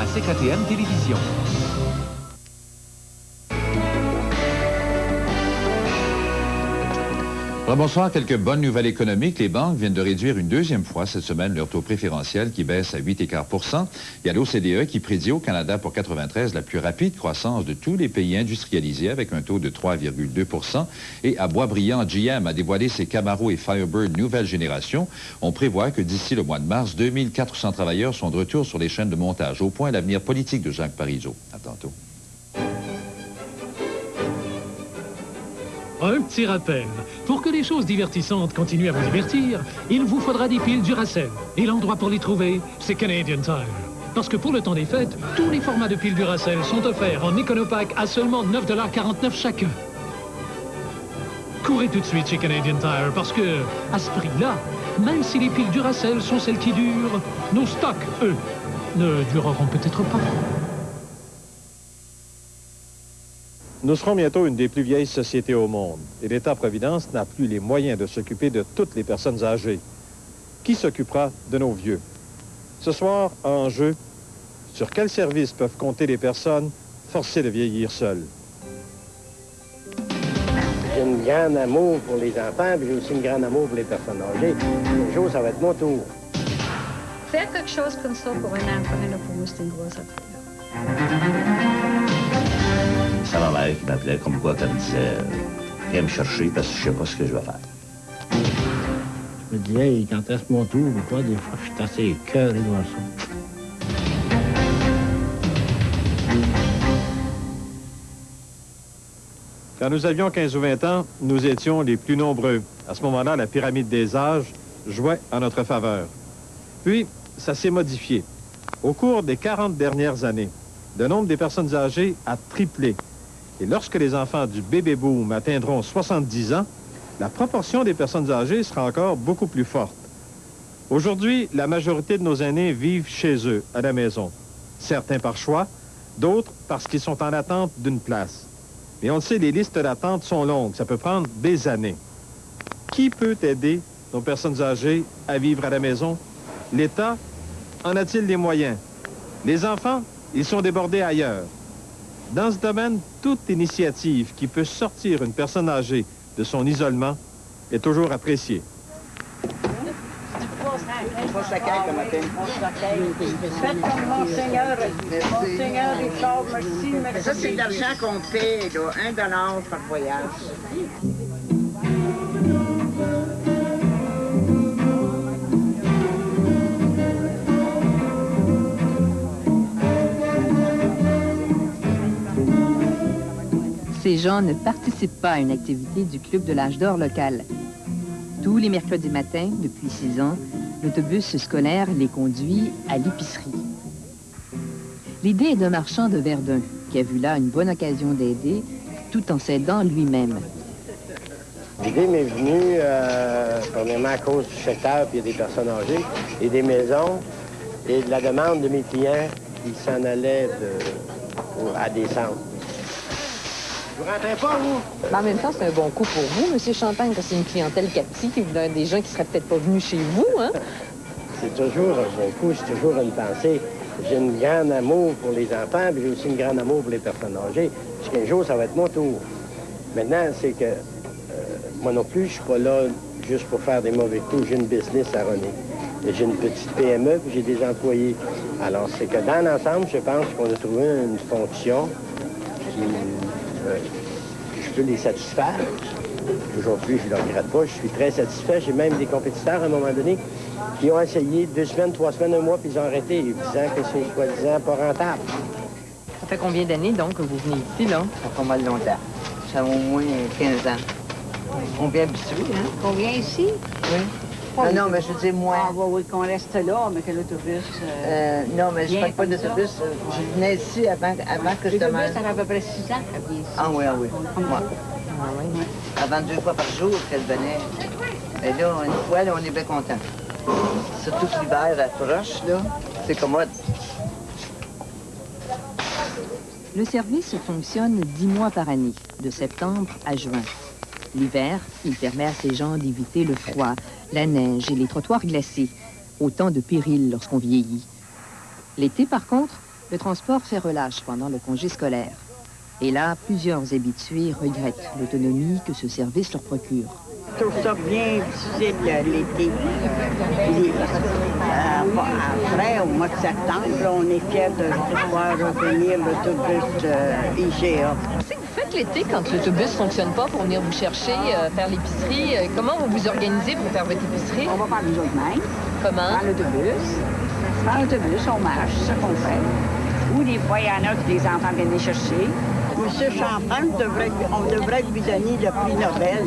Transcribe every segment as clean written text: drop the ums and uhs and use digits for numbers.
à CKTM Télévision. Bonsoir, quelques bonnes nouvelles économiques. Les banques viennent de réduire une deuxième fois cette semaine leur taux préférentiel qui baisse à 8,25%. Il y a l'OCDE qui prédit au Canada pour 93 la plus rapide croissance de tous les pays industrialisés avec un taux de 3,2%. Et à Boisbriand, GM a dévoilé ses Camaro et Firebird nouvelle génération. On prévoit que d'ici le mois de mars, 2400 travailleurs sont de retour sur les chaînes de montage. Au point l'avenir politique de Jacques Parizeau. À tantôt. Un petit rappel. Pour que les choses divertissantes continuent à vous divertir, il vous faudra des piles Duracell. Et l'endroit pour les trouver, c'est Canadian Tire. Parce que pour le temps des fêtes, tous les formats de piles Duracell sont offerts en éconopack à seulement 9,49 $ chacun. Courez tout de suite chez Canadian Tire parce que, à ce prix-là, même si les piles Duracell sont celles qui durent, nos stocks, eux, ne dureront peut-être pas. Nous serons bientôt une des plus vieilles sociétés au monde et l'État-providence n'a plus les moyens de s'occuper de toutes les personnes âgées. Qui s'occupera de nos vieux? Ce soir, en jeu, sur quels services peuvent compter les personnes forcées de vieillir seules? J'ai un grand amour pour les enfants, puis j'ai aussi un grand amour pour les personnes âgées. Un jour, ça va être mon tour. Faire quelque chose comme ça pour un enfant, là, pour moi, c'est une grosse affaire. C'est ma mère qui m'appelait comme quoi, qu'elle me disait viens me chercher parce que je sais pas ce que je vais faire. Je me disais, hey, quand est-ce mon tour ou quoi, des fois, je suis assez écœuré de voir ça. Quand nous avions 15 ou 20 ans, nous étions les plus nombreux. À ce moment-là, la pyramide des âges jouait en notre faveur. Puis, ça s'est modifié. Au cours des 40 dernières années, le nombre des personnes âgées a triplé. Et lorsque les enfants du bébé-boom atteindront 70 ans, la proportion des personnes âgées sera encore beaucoup plus forte. Aujourd'hui, la majorité de nos aînés vivent chez eux, à la maison. Certains par choix, d'autres parce qu'ils sont en attente d'une place. Mais on le sait, les listes d'attente sont longues, ça peut prendre des années. Qui peut aider nos personnes âgées à vivre à la maison? L'État en a-t-il les moyens? Les enfants, ils sont débordés ailleurs. Dans ce domaine, toute initiative qui peut sortir une personne âgée de son isolement est toujours appréciée. Faites comme Monseigneur. Monseigneur, Richard, merci, merci. Ça, c'est de l'argent qu'on paie, là, $1 par voyage. Ces gens ne participent pas à une activité du Club de l'Âge d'Or local. Tous les mercredis matins, depuis 6 ans, l'autobus scolaire les conduit à l'épicerie. L'idée est d'un marchand de Verdun qui a vu là une bonne occasion d'aider tout en s'aidant lui-même. L'idée m'est venue, premièrement, à cause du secteur, puis il y a des personnes âgées, et des maisons, et de la demande de mes clients qui s'en allaient à des centres. Vous rentrez pas, vous? Mais en même temps, c'est un bon coup pour vous, M. Champagne, parce que c'est une clientèle captive, des gens qui seraient peut-être pas venus chez vous, hein? C'est toujours un bon coup, c'est toujours une pensée. J'ai un grand amour pour les enfants, puis j'ai aussi un grand amour pour les personnes âgées. Parce qu'un jour, ça va être mon tour. Maintenant, c'est que moi non plus, je suis pas là juste pour faire des mauvais coups. J'ai une business à runner. J'ai une petite PME, puis j'ai des employés. Alors, c'est que dans l'ensemble, je pense qu'on a trouvé une fonction qui... je peux les satisfaire. Aujourd'hui, je ne le regrette pas. Je suis très satisfait. J'ai même des compétiteurs, à un moment donné, qui ont essayé 2 semaines, 3 semaines, 1 mois, puis ils ont arrêté, disant que c'est soi-disant pas rentable. Ça fait combien d'années, donc, que vous venez ici, là? Ça fait pas mal longtemps. Ça fait au moins 15 ans. On vient habitué, hein? On vient ici? Oui. Non, mais je dis moi. Ah, oui, qu'on reste là, mais que l'autobus... non, mais je ne parle pas d'autobus. Je venais ici avant que je demande. L'autobus, ça fait à peu près 6 ans qu'elle vient ici. Ah oui, ah oui. Moi. Ah oui. Avant 2 fois par jour qu'elle venait. Et là, une fois, là, on est bien contents. Surtout que l'hiver approche, là. C'est commode. Le service fonctionne 10 mois par année, de septembre à juin. L'hiver, il permet à ces gens d'éviter le froid, la neige et les trottoirs glacés, autant de périls lorsqu'on vieillit. L'été, par contre, Le transport fait relâche pendant le congé scolaire. Et là, plusieurs habitués regrettent l'autonomie que ce service leur procure. Je trouve ça bien difficile l'été. Après, au mois de septembre, on est fiers de pouvoir revenir l'autobus IGA. Qu'est-ce que vous faites l'été quand l'autobus ne fonctionne pas pour venir vous chercher, faire l'épicerie? Comment vous vous organisez pour faire votre épicerie? On va faire nous autres mêmes. Comment? Dans l'autobus. Dans l'autobus, on marche, c'est ça qu'on fait. Ou des fois, il y en a que les enfants viennent les chercher. M. Champagne, on devrait lui donner le prix Nobel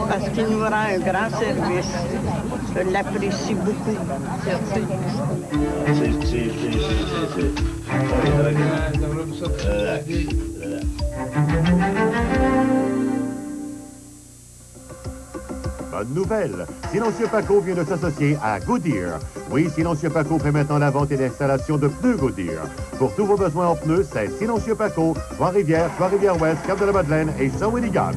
parce qu'il nous rend un grand service. Je l'apprécie beaucoup. Bonne nouvelle! Silencieux Paco vient de s'associer à Goodyear. Oui, Silencieux Paco fait maintenant la vente et l'installation de pneus Goodyear. Pour tous vos besoins en pneus, c'est Silencieux Paco, Trois-Rivières, Trois-Rivières-Ouest, Cap-de-la-Madeleine et Shawinigan.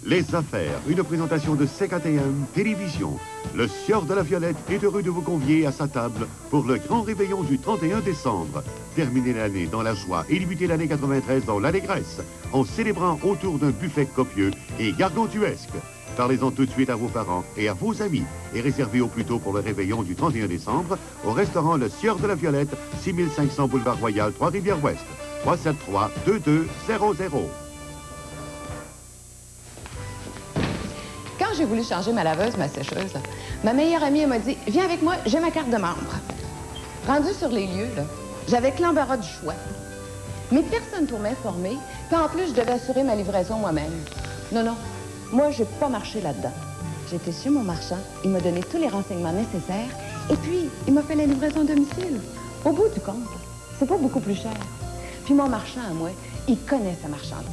Les affaires, une présentation de CKTM Télévision. Le Sieur de la Violette est heureux de vous convier à sa table pour le grand réveillon du 31 décembre. Terminez l'année dans la joie et débutez l'année 93 dans l'allégresse, en célébrant autour d'un buffet copieux et gargantuesque. Parlez-en tout de suite à vos parents et à vos amis et réservez au plus tôt pour le réveillon du 31 décembre au restaurant Le Sieur de la Violette, 6500 Boulevard Royal, Trois-Rivières-Ouest, 373-2200. Quand j'ai voulu changer ma laveuse, ma sécheuse, là, ma meilleure amie elle m'a dit « Viens avec moi, j'ai ma carte de membre. » Rendue sur les lieux, j'avais que l'embarras du choix. Mais personne pour m'informer, puis en plus, je devais assurer ma livraison moi-même. Non, non, moi, j'ai pas marché là-dedans. J'étais chez mon marchand, il m'a donné tous les renseignements nécessaires, et puis, il m'a fait la livraison à domicile. Au bout du compte, c'est pas beaucoup plus cher. Puis mon marchand, à moi, il connaît sa marchandise.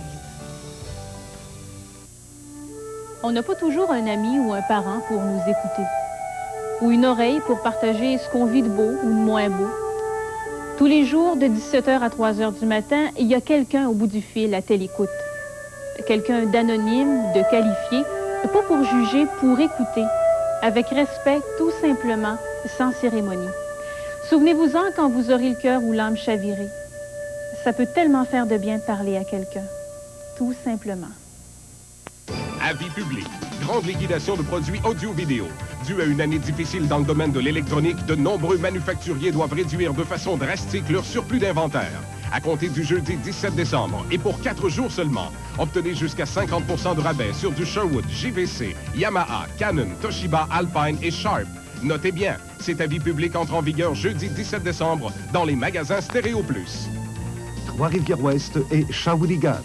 On n'a pas toujours un ami ou un parent pour nous écouter, ou une oreille pour partager ce qu'on vit de beau ou de moins beau. Tous les jours, de 17h à 3h du matin, il y a quelqu'un au bout du fil à telle écoute. Quelqu'un d'anonyme, de qualifié, pas pour juger, pour écouter, avec respect, tout simplement, sans cérémonie. Souvenez-vous-en quand vous aurez le cœur ou l'âme chavirée. Ça peut tellement faire de bien de parler à quelqu'un, tout simplement. Avis public. Grande liquidation de produits audio-vidéo. Dû à une année difficile dans le domaine de l'électronique, de nombreux manufacturiers doivent réduire de façon drastique leur surplus d'inventaire. À compter du jeudi 17 décembre et pour 4 jours seulement, obtenez jusqu'à 50% de rabais sur du Sherwood, JVC, Yamaha, Canon, Toshiba, Alpine et Sharp. Notez bien, cet avis public entre en vigueur jeudi 17 décembre dans les magasins Stéréo Plus. Trois-Rivières-Ouest et Shawinigan.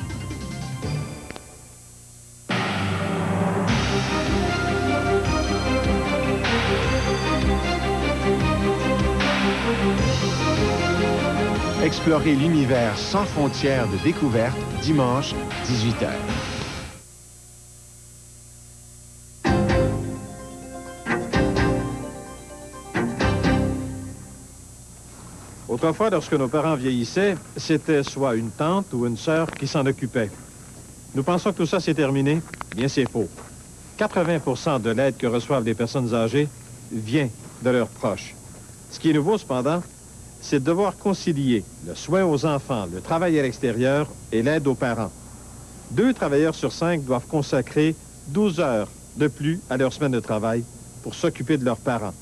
Explorer l'univers sans frontières de découverte, dimanche, 18h. Autrefois, lorsque nos parents vieillissaient, c'était soit une tante ou une sœur qui s'en occupait. Nous pensons que tout ça, c'est terminé. Bien, c'est faux. 80% de l'aide que reçoivent les personnes âgées vient de leurs proches. Ce qui est nouveau, cependant, c'est de devoir concilier le soin aux enfants, le travail à l'extérieur et l'aide aux parents. 2 travailleurs sur 5 doivent consacrer 12 heures de plus à leur semaine de travail pour s'occuper de leurs parents.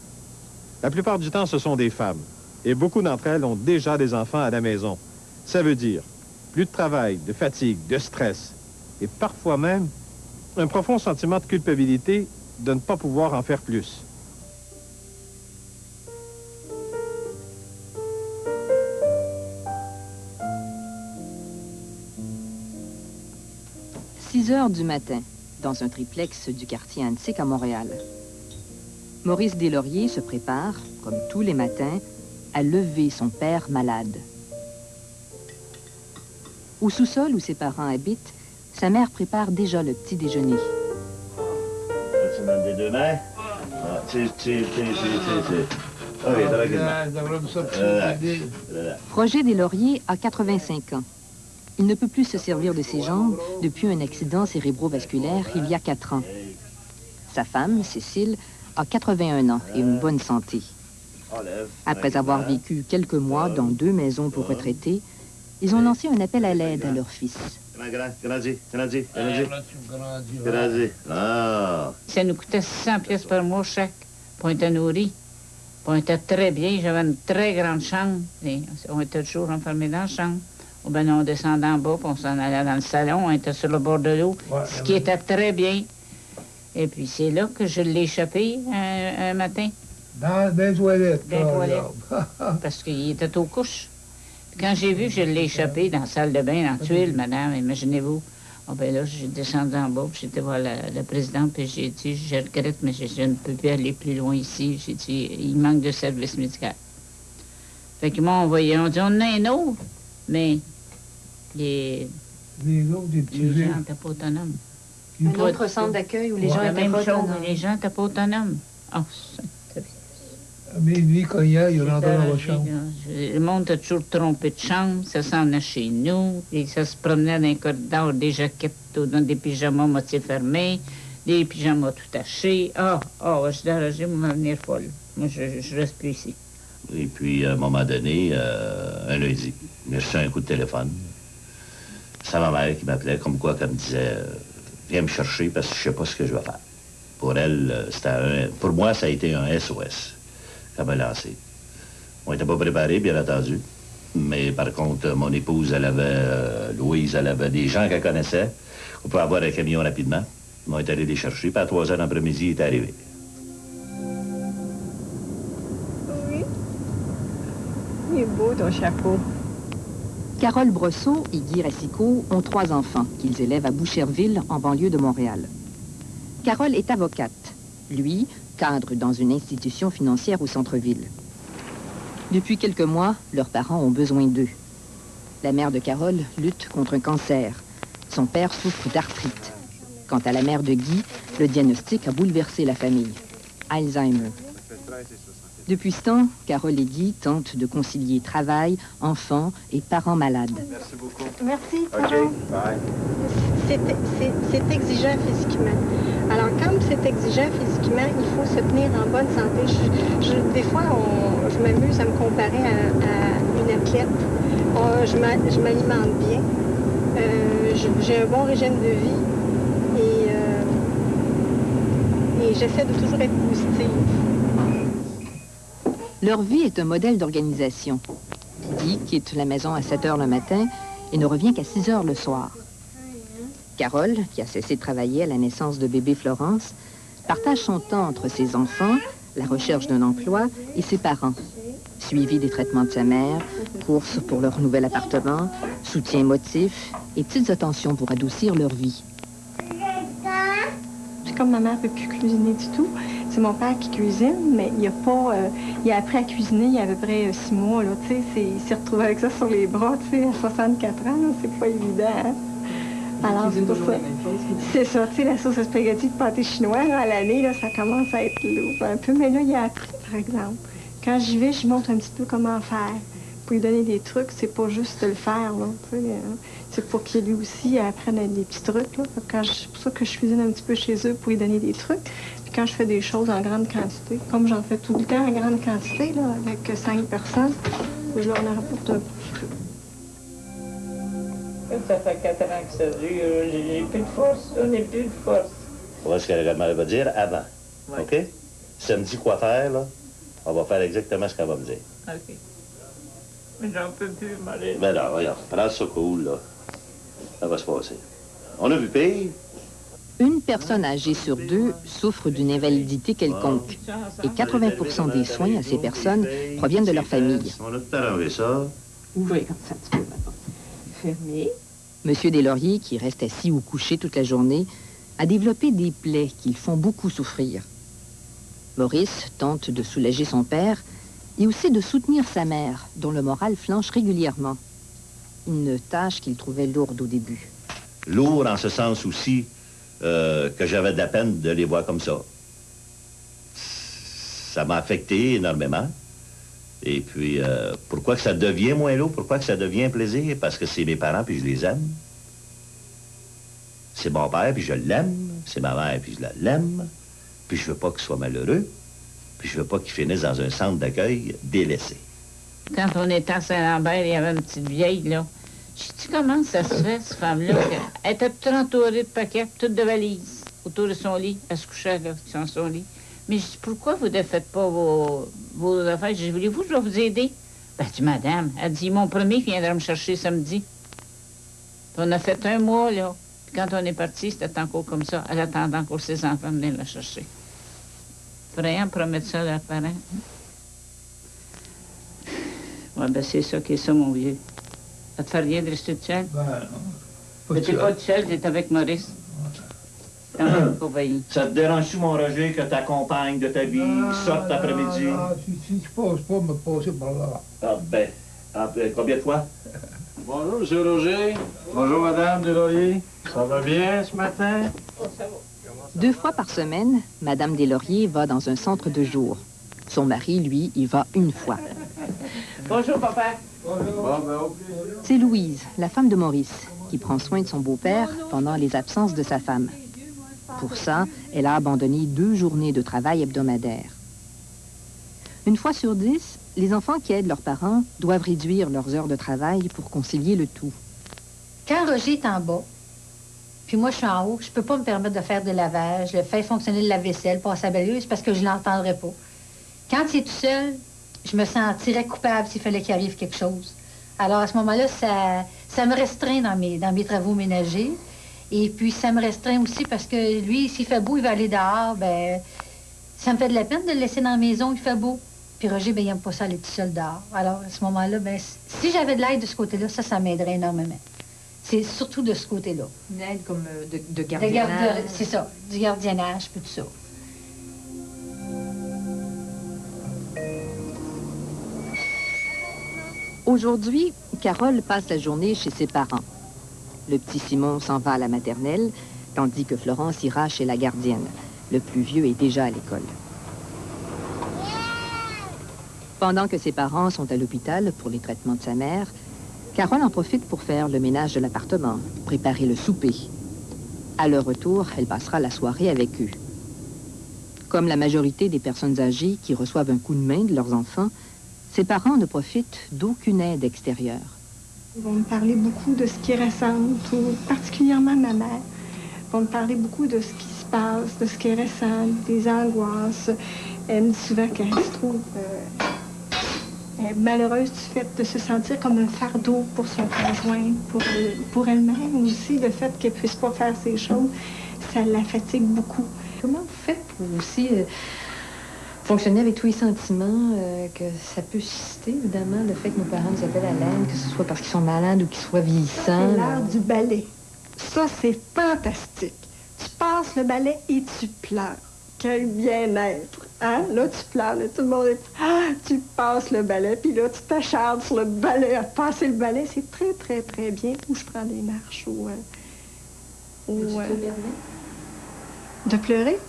La plupart du temps, ce sont des femmes, et beaucoup d'entre elles ont déjà des enfants à la maison. Ça veut dire plus de travail, de fatigue, de stress, et parfois même un profond sentiment de culpabilité de ne pas pouvoir en faire plus. 6 heures du matin, dans un triplex du quartier Antique à Montréal. Maurice Deslauriers se prépare, comme tous les matins, à lever son père malade. Au sous-sol où ses parents habitent, sa mère prépare déjà le petit déjeuner. Tu donnes des 2 mains? Roger Deslauriers a 85 ans. Il ne peut plus se servir de ses jambes depuis un accident cérébrovasculaire il y a 4 ans. Sa femme, Cécile, a 81 ans et une bonne santé. Après avoir vécu quelques mois dans 2 maisons pour retraités, ils ont lancé un appel à l'aide à leur fils. Ça nous coûtait 600 pièces par mois chaque, pour être nourris. On était très bien, j'avais une très grande chambre. Et on était toujours enfermés dans la chambre. Ou bien on descendait en bas, puis on s'en allait dans le salon, on était sur le bord de l'eau, ce qui était très bien. Et puis c'est là que je l'ai échappé un matin. Dans les toilettes. Dans les toilettes. Parce qu'il était aux couches. Puis quand j'ai vu que je l'ai échappé dans la salle de bain, dans la tuile, madame, imaginez-vous. Oh, ben là, j'ai descendu en bas, puis j'étais voir la présidente, puis j'ai dit, je regrette, mais je ne peux plus aller plus loin ici. J'ai dit, il manque de service médical. Fait qu'ils m'ont envoyé, on dit, on en a un autre, mais les autres, les gens n'étaient pas autonomes. Un autre centre d'accueil où les gens n'étaient pas autonomes. Les gens n'étaient pas autonomes. Oh, mais lui, quand il rentrait dans votre chambre. Le monde a toujours trompé de chambre, ça s'en venait chez nous, et ça se promenait dans les corridors, des jaquettes, dans des pyjamas moitié fermés, des pyjamas tout tachés. Je suis dérangée, moi, venir folle. Moi, je reste plus ici. Et puis, à un moment donné, un lundi, j'ai reçu un coup de téléphone. C'est ma mère qui m'appelait, comme quoi, qu'elle me disait, viens me chercher parce que je sais pas ce que je vais faire. Pour elle, pour moi, ça a été un SOS qu'elle m'a lancé. On n'était pas préparés, bien entendu. Mais par contre, mon épouse, Louise, elle avait des gens qu'elle connaissait. On peut avoir un camion rapidement. On est allé les chercher, puis à 3 heures d'après-midi, il est arrivé. Oui. Il est beau, ton chapeau. Carole Brosseau et Guy Racicot ont 3 enfants qu'ils élèvent à Boucherville, en banlieue de Montréal. Carole est avocate. Lui, cadre dans une institution financière au centre-ville. Depuis quelques mois, leurs parents ont besoin d'eux. La mère de Carole lutte contre un cancer. Son père souffre d'arthrite. Quant à la mère de Guy, le diagnostic a bouleversé la famille. Alzheimer. Depuis ce temps, Carole et Guy tentent de concilier travail, enfants et parents malades. Merci beaucoup. Merci, OK, bye. C'est exigeant physiquement. Alors, comme c'est exigeant physiquement, il faut se tenir en bonne santé. Des fois, je m'amuse à me comparer à une athlète. Je m'alimente bien. J'ai un bon régime de vie. Et j'essaie de toujours être positive. Leur vie est un modèle d'organisation. Guy quitte la maison à 7 heures le matin et ne revient qu'à 6 heures le soir. Carole, qui a cessé de travailler à la naissance de bébé Florence, partage son temps entre ses enfants, la recherche d'un emploi et ses parents. Suivi des traitements de sa mère, courses pour leur nouvel appartement, soutien émotif et petites attentions pour adoucir leur vie. Puis comme ma mère ne peut plus cuisiner du tout, c'est mon père qui cuisine, mais il a appris à cuisiner il y a à peu près 6 mois, là, tu sais, il s'est retrouvé avec ça sur les bras, tu sais, à 64 ans, là, c'est pas évident, hein? Alors, c'est pour ça. C'est ça, tu sais, la sauce à spaghetti de pâté chinois, là, à l'année, là, ça commence à être lourd un peu, mais là, il a appris, par exemple. Quand j'y vais, je lui montre un petit peu comment faire. Pour lui donner des trucs, c'est pas juste de le faire, là, tu sais, c'est pour qu'il lui aussi apprenne des petits trucs, là. C'est pour ça que je cuisine un petit peu chez eux pour lui donner des trucs. Puis quand je fais des choses en grande quantité, comme j'en fais tout le temps en grande quantité, là, avec 5 personnes, je leur en rapporte un peu. Ça fait 4 ans que ça dure, j'ai plus de force, on n'est plus de force. Voilà ce que la mère va dire avant. Ouais. OK? Si elle me dit quoi faire, là, on va faire exactement ce qu'elle va me dire. OK. Mais j'en peux plus, Marie. Ben là, voyons, prends ça cool, là. Ça va se passer. On a vu pire. Une personne âgée sur 2 souffre d'une invalidité quelconque. Et 80% des soins à ces personnes proviennent de leur famille. On a tout arrangé ça. Ouvrez comme ça, tu peux maintenant. Fermé. Monsieur Deslauriers, qui reste assis ou couché toute la journée, a développé des plaies qui le font beaucoup souffrir. Maurice tente de soulager son père et aussi de soutenir sa mère, dont le moral flanche régulièrement. Une tâche qu'il trouvait lourde au début. Lourd en ce sens aussi que j'avais de la peine de les voir comme ça. Ça m'a affecté énormément. Et puis, pourquoi que ça devient moins lourd? Pourquoi que ça devient un plaisir? Parce que c'est mes parents, puis je les aime. C'est mon père, puis je l'aime. C'est ma mère, puis je l'aime. Puis je veux pas qu'il soit malheureux. Puis je veux pas qu'ils finissent dans un centre d'accueil délaissé. Quand on était à Saint-Lambert, il y avait une petite vieille, là. Je dis, comment ça se fait, cette femme-là? Elle était toute entourée de paquets, toutes de valises, autour de son lit. Elle se couchait, là, sur son lit. Mais je dis, pourquoi vous ne faites pas vos affaires? Je dis, voulez-vous que je vais vous aider? Ben, elle dit, madame, elle dit, mon premier viendra me chercher samedi. Puis on a fait un mois, là. Puis quand on est parti, c'était encore comme ça. Elle attendait encore ses enfants de venir la chercher. Vraiment promettre ça à leurs parents. Ouais, ben c'est ça qui est ça, mon vieux. Ça te fait rien de rester tout seul? Ben non. Mais t'es pas tout seul, t'es avec Maurice. Ça te dérange-tu, mon Roger, que ta compagne de ta vie sorte l'après-midi? Non, si je passe pas, me passer par là. Combien de fois? Bonjour, M. Roger. Bonjour, Madame Deslauriers. Ça va bien ce matin? 2 fois par semaine, Madame Deslauriers va dans un centre de jour. Son mari, lui, y va 1 fois. Bonjour, papa. Bonjour. C'est Louise, la femme de Maurice, qui prend soin de son beau-père pendant les absences de sa femme. Pour ça, elle a abandonné 2 journées de travail hebdomadaires. 1 fois sur 10, les enfants qui aident leurs parents doivent réduire leurs heures de travail pour concilier le tout. Quand Roger est en bas, puis moi je suis en haut, je peux pas me permettre de faire des lavages, de faire fonctionner le lave-vaisselle, passer à balayeuse, parce que je l'entendrais pas. Quand il est tout seul, je me sentirais coupable s'il fallait qu'il arrive quelque chose. Alors à ce moment-là, ça me restreint dans mes travaux ménagers. Et puis ça me restreint aussi parce que lui, s'il fait beau, il va aller dehors, ben ça me fait de la peine de le laisser dans la maison, il fait beau. Puis Roger, ben il aime pas ça aller tout seul dehors. Alors à ce moment-là, ben si j'avais de l'aide de ce côté-là, ça m'aiderait énormément. C'est surtout de ce côté-là. Une aide comme de gardiennage. C'est ça, du gardiennage, puis tout ça. Aujourd'hui, Carole passe la journée chez ses parents. Le petit Simon s'en va à la maternelle, tandis que Florence ira chez la gardienne. Le plus vieux est déjà à l'école. Pendant que ses parents sont à l'hôpital pour les traitements de sa mère, Carole en profite pour faire le ménage de l'appartement, préparer le souper. À leur retour, elle passera la soirée avec eux. Comme la majorité des personnes âgées qui reçoivent un coup de main de leurs enfants, ses parents ne profitent d'aucune aide extérieure. Ils vont me parler beaucoup de ce qui ressemble, particulièrement ma mère. Ils vont me parler beaucoup de ce qui se passe, de ce qui ressemble, des angoisses. Elle me dit souvent qu'elle se trouve malheureuse du fait de se sentir comme un fardeau pour son conjoint, pour elle-même aussi. Le fait qu'elle ne puisse pas faire ces choses, ça la fatigue beaucoup. Comment vous faites pour aussi fonctionner avec tous les sentiments que ça peut susciter, évidemment, le fait que nos parents nous appellent à l'aide, que ce soit parce qu'ils sont malades ou qu'ils soient vieillissants? C'est l'art du ballet. Ça, c'est fantastique. Tu passes le ballet et tu pleures. Quel bien-être. Hein? Là, tu pleures. Là, tout le monde est... Ah, tu passes le ballet, puis là, tu t'acharnes sur le ballet. À passer le ballet, c'est très, très, très bien. Ou je prends des marches, de pleurer,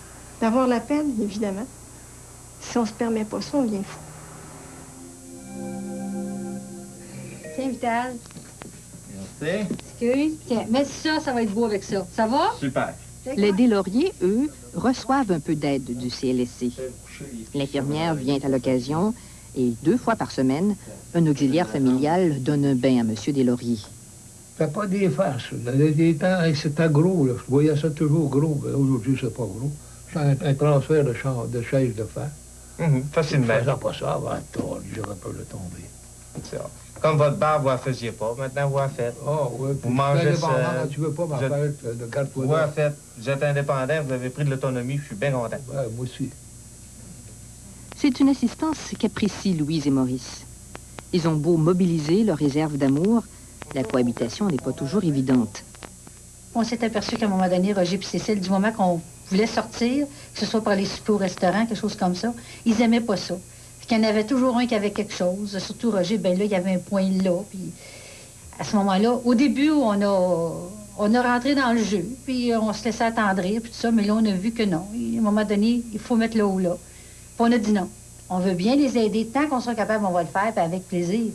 d'avoir la peine, évidemment. Si on se permet pas ça, on devient fou. Tiens, Vital. Merci. Excuse. Tiens, mets ça, ça va être beau avec ça. Ça va? Super. Les Deslauriers, eux, reçoivent un peu d'aide du CLSC. L'infirmière vient à l'occasion et 2 fois par semaine, un auxiliaire familial donne un bain à M. Deslauriers. Fais pas des farces. Des temps, c'était gros. Là. Je voyais ça toujours gros. Aujourd'hui, c'est pas gros. C'est un transfert de chaise de fer. Facilement. Je faisais pas ça avant, j'aurais peur de tomber. Comme votre barbe, vous la faisiez pas. Maintenant, vous la faites. Ah, oui. Vous mangez ça. Tu veux pas m'en faire de garde-toi. Vous la faites. Vous êtes indépendant, vous avez pris de l'autonomie, je suis bien content. Ouais, moi aussi. C'est une assistance qu'apprécient Louise et Maurice. Ils ont beau mobiliser leur réserve d'amour, la cohabitation n'est pas toujours évidente. On s'est aperçu qu'à un moment donné, Roger et Cécile, du moment qu'on voulait sortir, que ce soit pour aller souper au restaurant, quelque chose comme ça, ils aimaient pas ça. Puis qu'il y en avait toujours un qui avait quelque chose, surtout Roger, ben là, il y avait un point là, puis à ce moment-là, au début, on a rentré dans le jeu, puis on se laissait attendrir, puis tout ça, mais là, on a vu que non. Et à un moment donné, il faut mettre là ou là. Puis on a dit non. On veut bien les aider, tant qu'on sera capable, on va le faire, puis avec plaisir.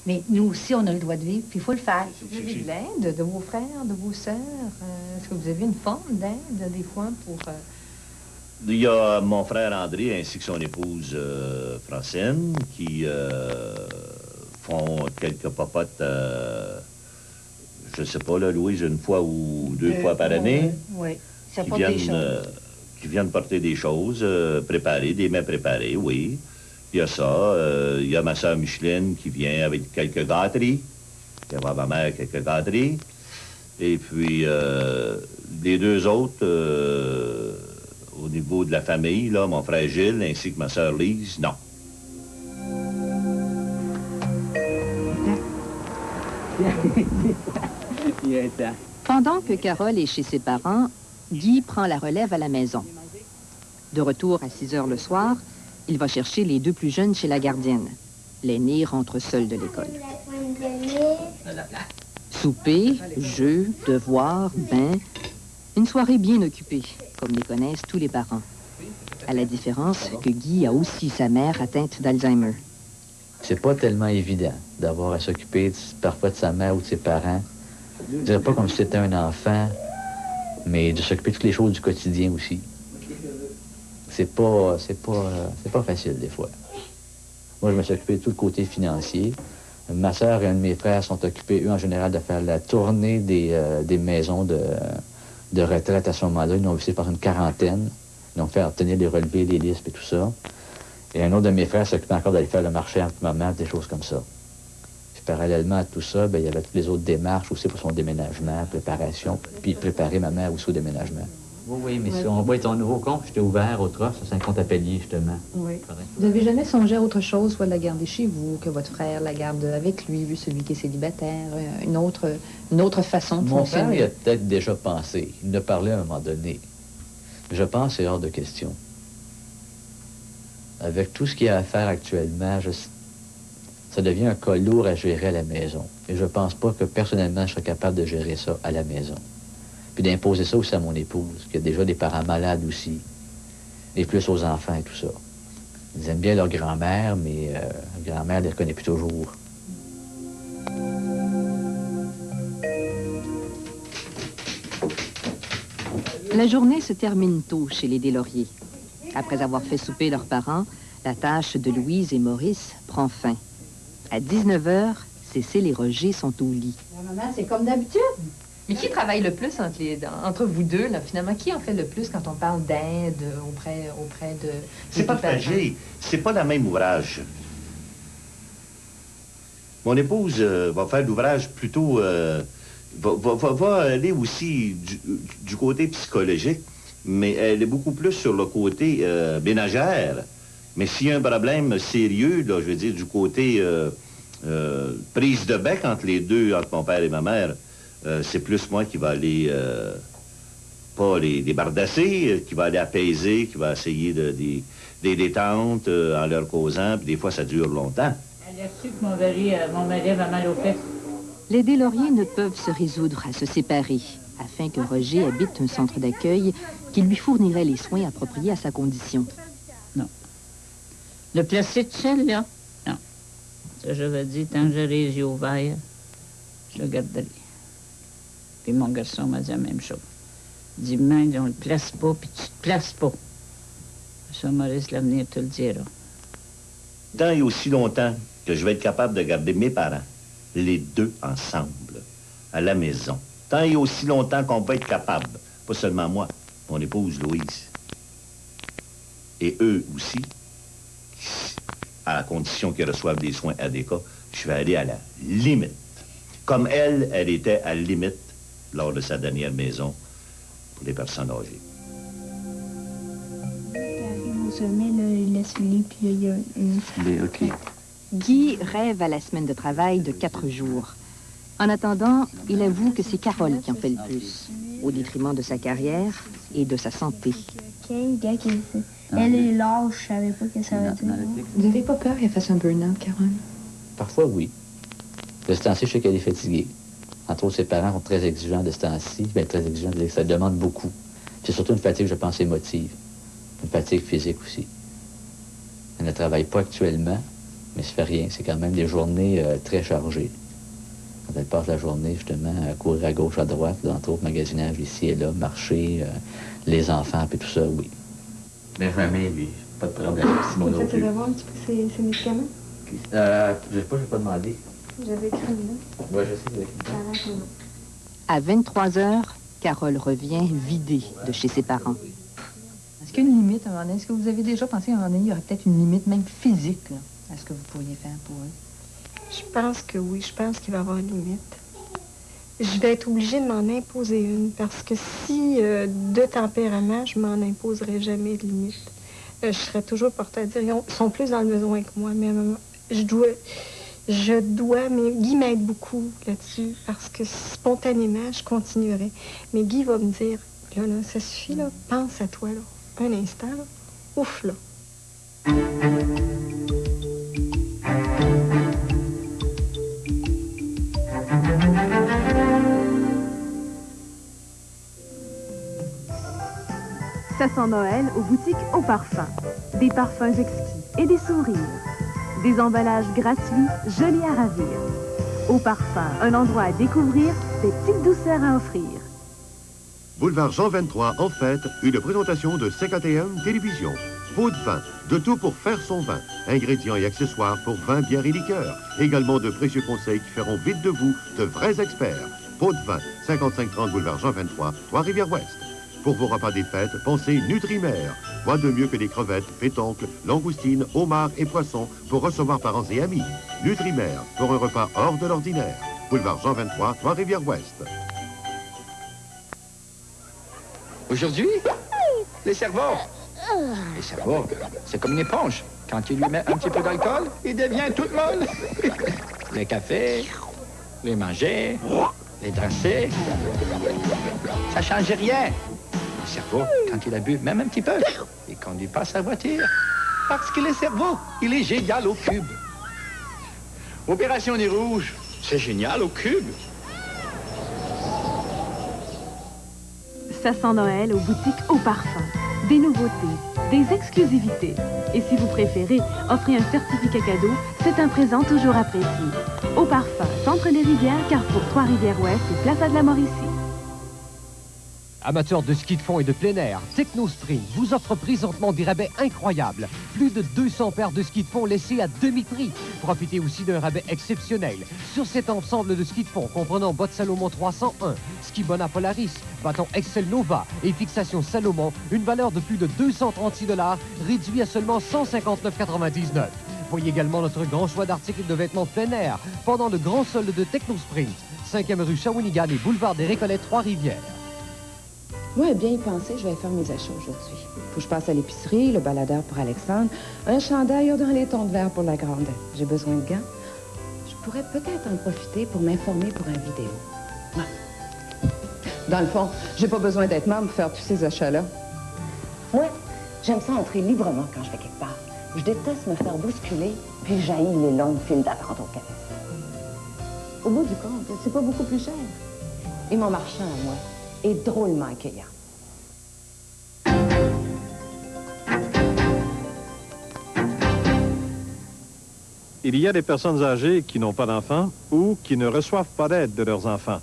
Mais nous aussi, on a le droit de vivre, puis il faut le faire. Vous avez de l'aide de vos frères, de vos sœurs? Est-ce que vous avez une forme d'aide, des fois, pour Il y a mon frère André ainsi que son épouse Francine qui font quelques popotes, je sais pas, là, Louise, une fois ou deux fois par année. Oui, ça qui porte des choses. Qui viennent porter des choses, préparées, des mets préparés, oui. Il y a ça. Il y a ma soeur Micheline qui vient avec quelques gâteries. Il y a ma mère quelques gâteries. Et puis, les deux autres, au niveau de la famille, là, mon frère Gilles ainsi que ma soeur Lise, non. Pendant que Carole est chez ses parents, Guy prend la relève à la maison. De retour à 6 heures le soir, il va chercher les deux plus jeunes chez la gardienne. L'aîné rentre seul de l'école. Souper, jeux, devoirs, bain, une soirée bien occupée, comme les connaissent tous les parents. À la différence que Guy a aussi sa mère atteinte d'Alzheimer. C'est pas tellement évident d'avoir à s'occuper parfois de sa mère ou de ses parents. Je dirais pas comme si c'était un enfant, mais de s'occuper de toutes les choses du quotidien aussi. C'est pas facile des fois. Moi, je me suis occupé de tout le côté financier. Ma sœur et un de mes frères sont occupés, eux, en général, de faire la tournée des maisons de retraite à ce moment-là. Ils ont visité par une quarantaine. Ils ont fait tenir les relevés, les listes et tout ça. Et un autre de mes frères s'occupait encore d'aller faire le marché avec maman, des choses comme ça. Puis parallèlement à tout ça, bien, il y avait toutes les autres démarches aussi pour son déménagement, préparation, puis préparer ma mère aussi au déménagement. Oui, mais si on voit ton nouveau compte, j'étais ouvert au trophée, c'est un compte à palier, justement. Oui. Vous n'avez jamais songé à autre chose, soit de la garder chez vous, que votre frère la garde avec lui, vu celui qui est célibataire, une autre façon de fonctionner? Mon père, il a peut-être déjà pensé. Il en a parlé à un moment donné. Je pense que c'est hors de question. Avec tout ce qu'il y a à faire actuellement, ça devient un cas lourd à gérer à la maison. Et je pense pas que, personnellement, je serais capable de gérer ça à la maison. Puis d'imposer ça aussi à mon épouse, qui a déjà des parents malades aussi. Et plus aux enfants et tout ça. Ils aiment bien leur grand-mère, mais la grand-mère ne les reconnaît plus toujours. La journée se termine tôt chez les Deslauriers. Après avoir fait souper leurs parents, la tâche de Louise et Maurice prend fin. À 19 h, Cécile et Roger sont au lit. Maman, c'est comme d'habitude. Mais qui travaille le plus entre vous deux, là? Finalement, qui en fait le plus quand on parle d'aide auprès de... C'est pas fragile. C'est pas le même ouvrage. Mon épouse va faire l'ouvrage plutôt... va aller aussi du côté psychologique, mais elle est beaucoup plus sur le côté ménagère. Mais s'il y a un problème sérieux, là, je veux dire, du côté prise de bec entre les deux, entre mon père et ma mère, c'est plus moi qui va aller, pas les bardasser, qui va aller apaiser, qui va essayer des détentes en leur causant, puis des fois ça dure longtemps. Elle a su que mon mari avait mal aux fesses. Les Deslauriers ne peuvent se résoudre à se séparer, afin que Roger habite un centre d'accueil qui lui fournirait les soins appropriés à sa condition. Non. Le placer tout seul, là? Non. Ça, j'avais dit, tant que j'ai les yeux ouverts, je le garderai. Puis mon garçon m'a dit la même chose. Il dit, mais on le place pas, puis tu te places pas. Ça, Maurice, l'avenir te le dira. Tant et aussi longtemps que je vais être capable de garder mes parents, les deux ensemble, à la maison. Tant et aussi longtemps qu'on va être capable, pas seulement moi, mon épouse Louise, et eux aussi, à la condition qu'ils reçoivent des soins ADK, je vais aller à la limite. Comme elle était à la limite lors de sa dernière maison pour les personnes âgées. Au sommet, là, il laisse filer, puis il y a une... OK. Guy rêve à la semaine de travail de 4 jours. En attendant, il avoue que c'est Carole qui en fait le plus, au détriment de sa carrière et de sa santé. Elle est lâche, je savais pas que ça veut dire. Vous n'avez pas peur qu'elle fasse un burn-out, Carole? Parfois, oui. De ce temps-ci, je sais qu'elle est fatiguée. Entre autres, ses parents sont très exigeants de ce temps-ci. Bien, très exigeants, ça demande beaucoup. C'est surtout une fatigue, je pense, émotive. Une fatigue physique aussi. Elle ne travaille pas actuellement, mais ça fait rien. C'est quand même des journées très chargées. Quand elle passe la journée, justement, à courir à gauche, à droite, là, entre autres, magasinage ici et là, marcher, les enfants, puis tout ça, oui. Benjamin, lui, pas de problème. Simon non Tu plus. veux voir un petit peu ces médicaments? Je sais pas, j'ai pas demandé. J'avais écrit là. Ouais, je sais, j'ai écrit. À 23 heures, Carole revient vidée de chez ses parents. Est-ce qu'il y a une limite à un moment donné? Est-ce que vous avez déjà pensé qu'à un moment donné, il y aurait peut-être une limite, même physique, là, à ce que vous pourriez faire pour eux? Je pense que oui, je pense qu'il va y avoir une limite. Je vais être obligée de m'en imposer une, parce que si de tempérament, je m'en imposerai jamais de limite. Je serais toujours portée à dire, ils sont plus dans le besoin que moi, mais à un moment, je dois, mais Guy m'aide beaucoup là-dessus, parce que spontanément, je continuerai. Mais Guy va me dire, là, ça suffit, là, pense à toi, là, un instant, là, ouf, là. Ça sent Noël aux boutiques Au Parfum. Des parfums exquis et des sourires. Des emballages gratuits, jolis à ravir. Au Parfum, un endroit à découvrir, des petites douceurs à offrir. Boulevard Jean 23, en fête, une présentation de 51 Télévision. Pot de vin, de tout pour faire son vin. Ingrédients et accessoires pour vin, bière et liqueurs. Également de précieux conseils qui feront vite de vous de vrais experts. Pot de vin, 5530 Boulevard Jean 23, Trois-Rivières-Ouest. Pour vos repas des fêtes, pensez Nutrimère. Quoi de mieux que des crevettes, pétoncles, langoustines, homards et poissons pour recevoir parents et amis. Nutrimère, pour un repas hors de l'ordinaire. Boulevard Jean 23, Trois-Rivières-Ouest. Aujourd'hui, les cerveaux. Les cerveaux, c'est comme une éponge. Quand tu lui mets un petit peu d'alcool, il devient tout molle. Les cafés, les manger, les danser, ça change rien. Le cerveau, quand il a bu même un petit peu, il conduit pas sa voiture. Parce que le cerveau, il est génial au cube. Opération des rouges, c'est génial au cube. Ça sent Noël aux boutiques Au Parfum. Des nouveautés, des exclusivités. Et si vous préférez, offrez un certificat cadeau, c'est un présent toujours apprécié. Au Parfum, Centre des Rivières, Carrefour Trois-Rivières-Ouest et Plaza de la Mauricie. Amateurs de ski de fond et de plein air, TechnoSprint vous offre présentement des rabais incroyables. Plus de 200 paires de skis de fond laissés à demi-prix. Profitez aussi d'un rabais exceptionnel sur cet ensemble de skis de fond comprenant bottes Salomon 301, ski Bona Polaris, bâton Excel Nova et fixation Salomon, une valeur de plus de 236 $, réduit à seulement 159,99 $. Voyez également notre grand choix d'articles de vêtements plein air pendant le grand solde de TechnoSprint, 5e rue Shawinigan et boulevard des Récollets, Trois-Rivières. Moi, bien y penser, je vais faire mes achats aujourd'hui. Faut que je passe à l'épicerie, le baladeur pour Alexandre, un chandail dans les tons de verre pour la grande. J'ai besoin de gants. Je pourrais peut-être en profiter pour m'informer pour une vidéo. Ouais. Dans le fond, j'ai pas besoin d'être membre pour faire tous ces achats-là. Moi, j'aime ça entrer librement quand je vais quelque part. Je déteste me faire bousculer, puis j'haïs les longues files d'attente au café. Au bout du compte, c'est pas beaucoup plus cher. Et mon marchand à moi est drôlement accueillant. Il y a des personnes âgées qui n'ont pas d'enfants ou qui ne reçoivent pas d'aide de leurs enfants.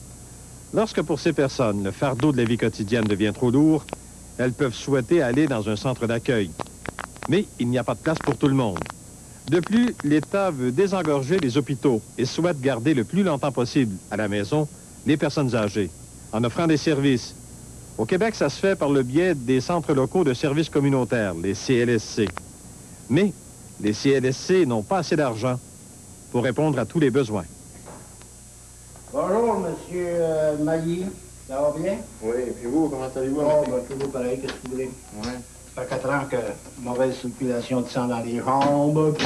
Lorsque pour ces personnes, le fardeau de la vie quotidienne devient trop lourd, elles peuvent souhaiter aller dans un centre d'accueil. Mais il n'y a pas de place pour tout le monde. De plus, l'État veut désengorger les hôpitaux et souhaite garder le plus longtemps possible à la maison les personnes âgées, en offrant des services. Au Québec, ça se fait par le biais des centres locaux de services communautaires, les CLSC. Mais les CLSC n'ont pas assez d'argent pour répondre à tous les besoins. Bonjour, monsieur Mailly. Ça va bien? Oui, et puis vous, comment allez-vous? Oh, ben, toujours pareil, qu'est-ce que vous voulez? Oui. Ça fait 4 ans que mauvaise circulation de sang dans les jambes.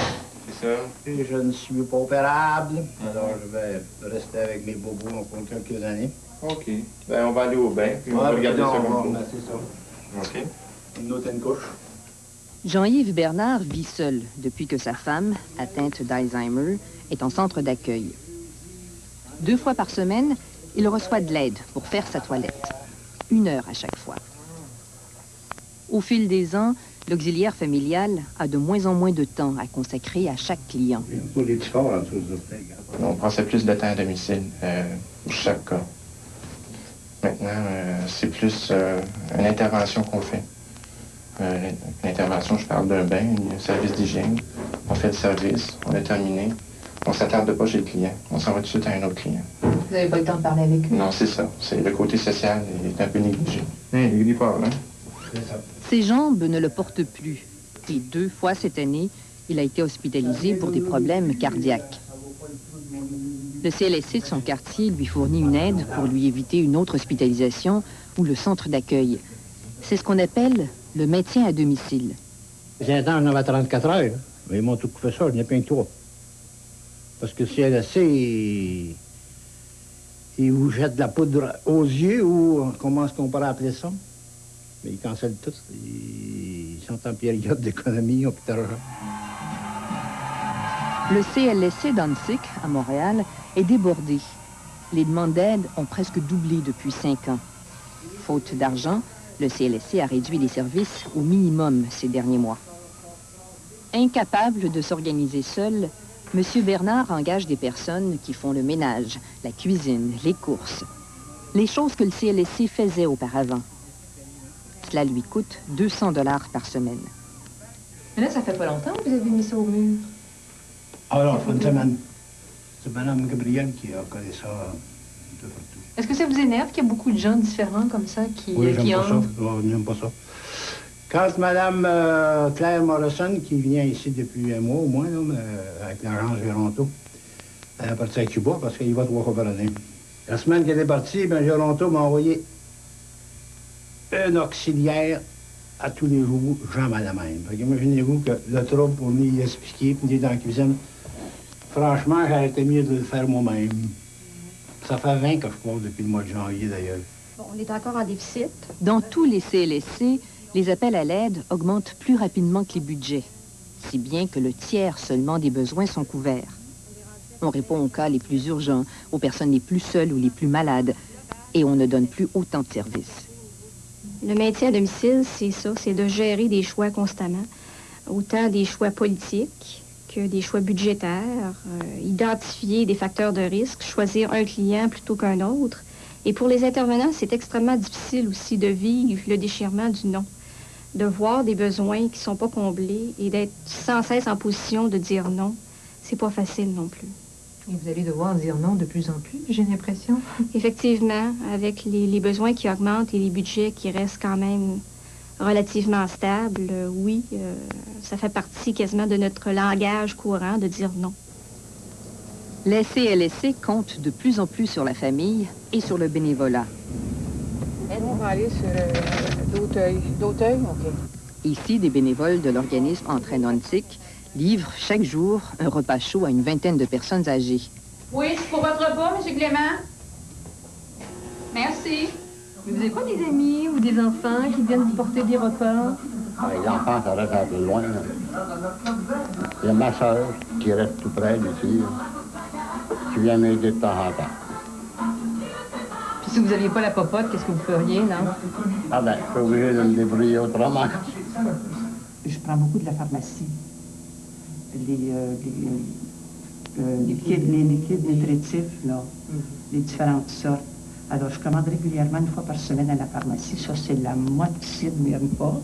C'est ça. Et je ne suis pas opérable. Alors, je vais rester avec mes bobos encore quelques années. OK. Ben, on va aller au bain, puis on va regarder ça comme ça. C'est ça. OK. Une autre une couche. Jean-Yves Bernard vit seul depuis que sa femme, atteinte d'Alzheimer, est en centre d'accueil. 2 fois par semaine, il reçoit de l'aide pour faire sa toilette. 1 heure à chaque fois. Au fil des ans, l'auxiliaire familial a de moins en moins de temps à consacrer à chaque client. On passait plus de temps à domicile pour chaque cas. Maintenant, c'est plus une intervention qu'on fait. L'intervention, je parle d'un bain, un service d'hygiène. On fait le service, on est terminé. On ne s'attarde pas chez le client. On s'en va tout de suite à un autre client. Vous n'avez pas le temps de parler avec eux? Non, c'est ça. Le côté social est un peu négligé. Il est pas, hein? C'est ça. Ses jambes ne le portent plus. Et 2 fois cette année, il a été hospitalisé pour des problèmes cardiaques. Le CLSC de son quartier lui fournit une aide pour lui éviter une autre hospitalisation ou le centre d'accueil. C'est ce qu'on appelle le maintien à domicile. J'ai un temps, j'en avais 34 heures. Mais ils m'ont tout fait ça, je n'ai pas que 3. Parce que le CLSC, il vous jette de la poudre aux yeux, ou comment est-ce qu'on pourrait appeler ça? Mais ils cancellent tout. Ils sont en période d'économie, ils ont plus d'argent. Le CLSC d'Annecy, à Montréal, est débordé. Les demandes d'aide ont presque doublé depuis 5 ans. Faute d'argent, le CLSC a réduit les services au minimum ces derniers mois. Incapable de s'organiser seul, M. Bernard engage des personnes qui font le ménage, la cuisine, les courses. Les choses que le CLSC faisait auparavant. Cela lui coûte 200 $ par semaine. Mais là, ça fait pas longtemps que vous avez mis ça au mur. Alors, il faut une semaine. C'est Mme Gabrielle qui a collé ça de partout. Est-ce que ça vous énerve qu'il y a beaucoup de gens différents comme ça qui Oui, j'aime pas ça. entrent? J'aime pas ça. Quand Mme Claire Morrison, qui vient ici depuis un mois au moins, là, avec l'agence Géronto, elle est partie à Cuba parce qu'il va 3 fois par année. La semaine qu'elle est partie, ben, Géronto m'a envoyé un auxiliaire à tous les jours, jamais la même. Fait qu'imaginez-vous que le trouble pour venir y expliquer, puis venir dans la cuisine, franchement, j'aurais été mieux de le faire moi-même. Ça fait 20 que je crois depuis le mois de janvier, d'ailleurs. Bon, on est encore en déficit. Dans tous les CLSC, les appels à l'aide augmentent plus rapidement que les budgets, si bien que le tiers seulement des besoins sont couverts. On répond aux cas les plus urgents, aux personnes les plus seules ou les plus malades, et on ne donne plus autant de services. Le maintien à domicile, c'est ça, c'est de gérer des choix constamment, autant des choix politiques que des choix budgétaires, identifier des facteurs de risque, choisir un client plutôt qu'un autre. Et pour les intervenants, c'est extrêmement difficile aussi de vivre le déchirement du non, de voir des besoins qui ne sont pas comblés et d'être sans cesse en position de dire non. C'est pas facile non plus. Et vous allez devoir dire non de plus en plus, j'ai l'impression. Effectivement, avec les besoins qui augmentent et les budgets qui restent quand même relativement stables, oui, ça fait partie quasiment de notre langage courant de dire non. Les CLSC comptent de plus en plus sur la famille et sur le bénévolat. On va aller sur d'Auteuil. D'Auteuil, OK. Ici, des bénévoles de l'organisme Entraîne Antique livrent chaque jour un repas chaud à une vingtaine de personnes âgées. Oui, c'est pour votre repas, M. Clément. Merci. Mais vous n'avez pas des amis ou des enfants qui viennent vous porter des repas? Les enfants, ça reste un peu loin. Là. Il y a ma soeur qui reste tout près d'ici, qui vient m'aider de temps en temps. Puis si vous n'aviez pas la popote, qu'est-ce que vous feriez, non? Ah ben, je suis obligé de me débrouiller autrement. Je prends beaucoup de la pharmacie. Les liquides nutritifs, là, les différentes sortes. Alors, je commande régulièrement 1 fois par semaine à la pharmacie. Ça, c'est la moitié de mes repas.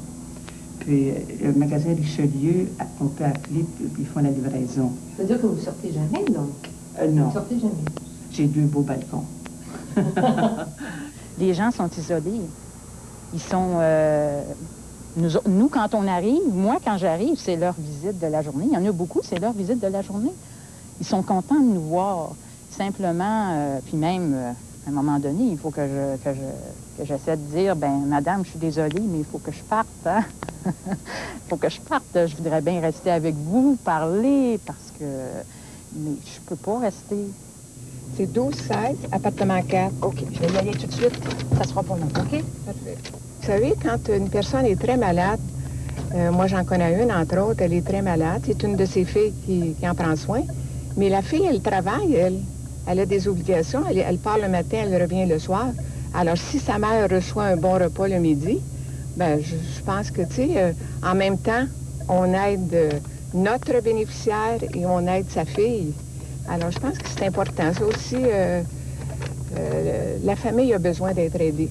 Puis, le magasin Richelieu, on peut appeler, puis ils font la livraison. C'est-à-dire que vous ne sortez jamais, donc? Non. Vous ne sortez jamais? J'ai 2 beaux balcons. Les gens sont isolés. Ils sont... Nous, quand on arrive, moi, quand j'arrive, c'est leur visite de la journée. Il y en a beaucoup, c'est leur visite de la journée. Ils sont contents de nous voir. Simplement, puis même, à un moment donné, il faut que j'essaie de dire, ben madame, je suis désolée, mais il faut que je parte, hein? Il faut que je parte. Je voudrais bien rester avec vous, parler, parce que... Mais je peux pas rester. C'est 12-16, appartement 4. OK, je vais y aller tout de suite. Ça sera pas longtemps. OK? Parfait. Vous savez, quand une personne est très malade, moi j'en connais une, entre autres, elle est très malade. C'est une de ses filles qui en prend soin. Mais la fille, elle travaille, elle a des obligations. Elle part le matin, elle revient le soir. Alors, si sa mère reçoit un bon repas le midi, ben je pense que, tu sais, en même temps, on aide notre bénéficiaire et on aide sa fille. Alors, je pense que c'est important. Ça aussi, la famille a besoin d'être aidée.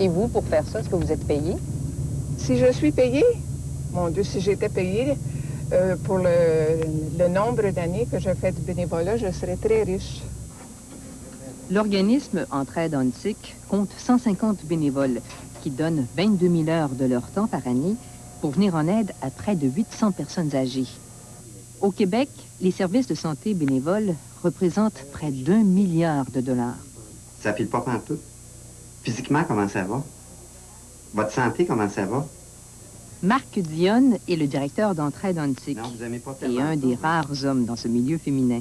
Et vous, pour faire ça, est-ce que vous êtes payé? Si je suis payée, mon Dieu, si j'étais payée pour le nombre d'années que je fais du bénévolat, je serais très riche. L'organisme Entraide Ontic compte 150 bénévoles qui donnent 22 000 heures de leur temps par année pour venir en aide à près de 800 personnes âgées. Au Québec, les services de santé bénévoles représentent près d'1 milliard de dollars. Ça file pas pantoute. Physiquement, comment ça va? Votre santé, comment ça va? Marc Dionne est le directeur d'Entraide Ontic et un des rares hommes dans ce milieu féminin.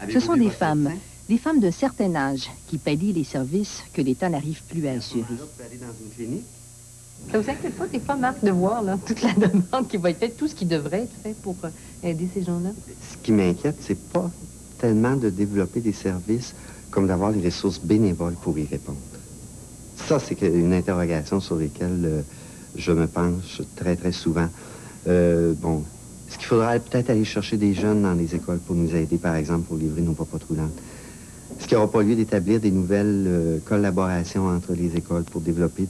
Ce sont des femmes d'un certain âge qui pallient les services que l'État n'arrive plus à assurer. Ça vous inquiète pas des fois, Marc, de voir là, toute la demande qui va être faite, tout ce qui devrait être fait pour aider ces gens-là? Ce qui m'inquiète, c'est pas tellement de développer des services comme d'avoir les ressources bénévoles pour y répondre. Ça, c'est une interrogation sur laquelle je me penche très, très souvent. Bon, est-ce qu'il faudrait peut-être aller chercher des jeunes dans les écoles pour nous aider, par exemple, pour livrer nos papas roulantes? Est-ce qu'il n'y aura pas lieu d'établir des nouvelles collaborations entre les écoles pour développer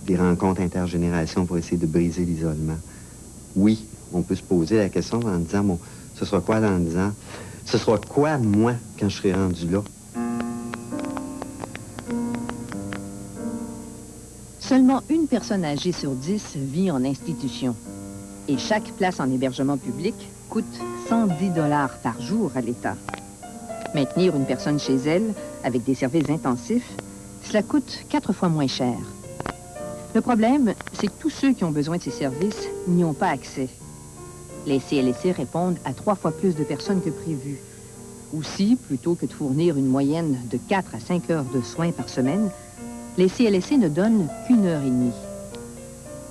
des rencontres intergénérations pour essayer de briser l'isolement? Oui, on peut se poser la question en disant, bon, ce sera quoi dans 10 ans? Ce sera quoi, moi, quand je serai rendu là? Seulement une personne âgée sur 10 vit en institution. Et chaque place en hébergement public coûte 110 $ par jour à l'État. Maintenir une personne chez elle, avec des services intensifs, cela coûte 4 fois moins cher. Le problème, c'est que tous ceux qui ont besoin de ces services n'y ont pas accès. Les CLSC répondent à 3 fois plus de personnes que prévu. Aussi, plutôt que de fournir une moyenne de 4 à 5 heures de soins par semaine, les CLSC ne donnent qu'1 heure et demie.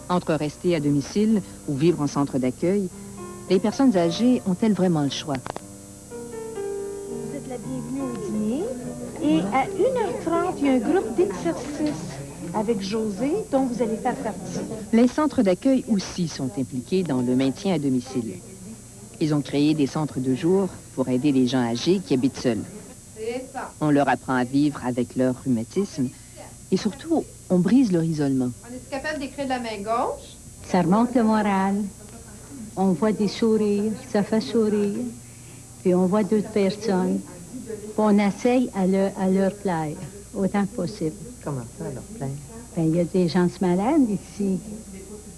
Entre rester à domicile ou vivre en centre d'accueil, les personnes âgées ont-elles vraiment le choix? Vous êtes la bienvenue au dîner. Et à 1h30, il y a un groupe d'exercices avec José, dont vous allez faire partie. Les centres d'accueil aussi sont impliqués dans le maintien à domicile. Ils ont créé des centres de jour pour aider les gens âgés qui habitent seuls. On leur apprend à vivre avec leur rhumatisme et surtout, on brise leur isolement. On est capable d'écrire de la main gauche? Ça remonte le moral. On voit des sourires, ça fait sourire. Puis on voit d'autres personnes. Puis on essaye à leur plaire, autant que possible. Comment ça, leur plaire? Bien, il y a des gens malades ici.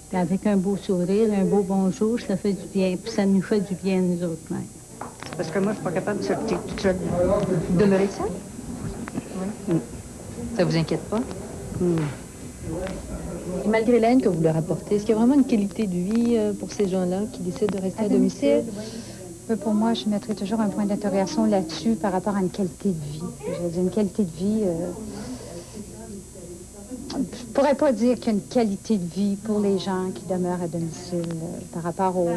Puis avec un beau sourire, un beau bonjour, ça fait du bien. Puis ça nous fait du bien, nous autres mêmes. Parce que moi, je suis pas capable de sortir toute seule. Demeurer seule? Oui. Ça vous inquiète pas? Et malgré l'aide que vous leur apportez, est-ce qu'il y a vraiment une qualité de vie pour ces gens-là qui décident de rester à domicile? Pour moi, je mettrais toujours un point d'interrogation là-dessus par rapport à une qualité de vie. Je veux dire, une qualité de vie... Je ne pourrais pas dire qu'il y a une qualité de vie pour les gens qui demeurent à domicile par rapport aux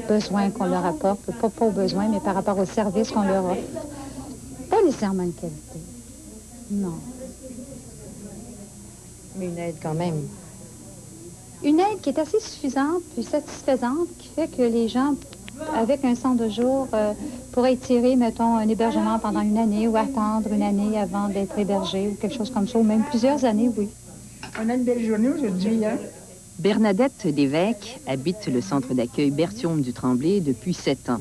besoins qu'on leur apporte. Pas aux besoins, mais par rapport aux services qu'on leur offre. Pas nécessairement une qualité. Non. Mais une aide quand même. Une aide qui est assez suffisante puis satisfaisante, qui fait que les gens, avec un centre de jour, pourraient tirer, mettons, un hébergement pendant une année ou attendre une année avant d'être hébergés ou quelque chose comme ça, ou même plusieurs années, oui. On a une belle journée aujourd'hui, hein? Bernadette Lévesque habite le centre d'accueil Berthiaume du Tremblay depuis 7 ans.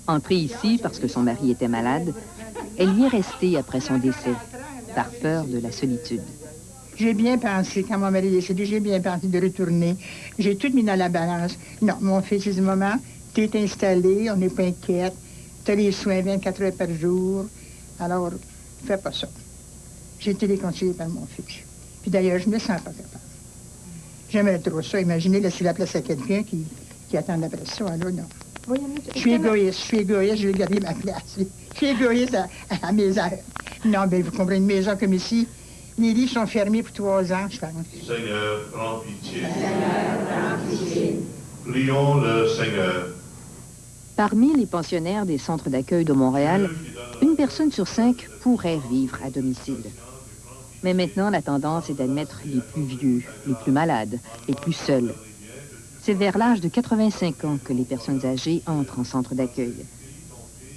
Entrée ici parce que son mari était malade, elle y est restée après son décès, par peur de la solitude. J'ai bien pensé, quand mon mari est décédé, j'ai bien pensé de retourner. J'ai tout mis dans la balance. Non, mon fils, il dit, maman, t'es installé, on n'est pas inquiète. T'as les soins 24 heures par jour. Alors, fais pas ça. J'ai été déconseillée par mon fils. Puis d'ailleurs, je me sens pas capable. J'aimerais trop ça. Imaginez laisser la place à quelqu'un qui attend après ça. Alors, non. Oui, je suis égoïste, je vais garder ma place. Je suis égoïste à mes heures. Non, bien, vous comprenez, une maison comme ici, les lits sont fermés pour 3 ans, je pense. Seigneur, prends pitié. Seigneur, prends pitié. Prions le Seigneur. Parmi les pensionnaires des centres d'accueil de Montréal, une personne sur 5 pourrait vivre à domicile. Mais maintenant, la tendance est d'admettre les plus vieux, les plus malades, les plus seuls. C'est vers l'âge de 85 ans que les personnes âgées entrent en centre d'accueil.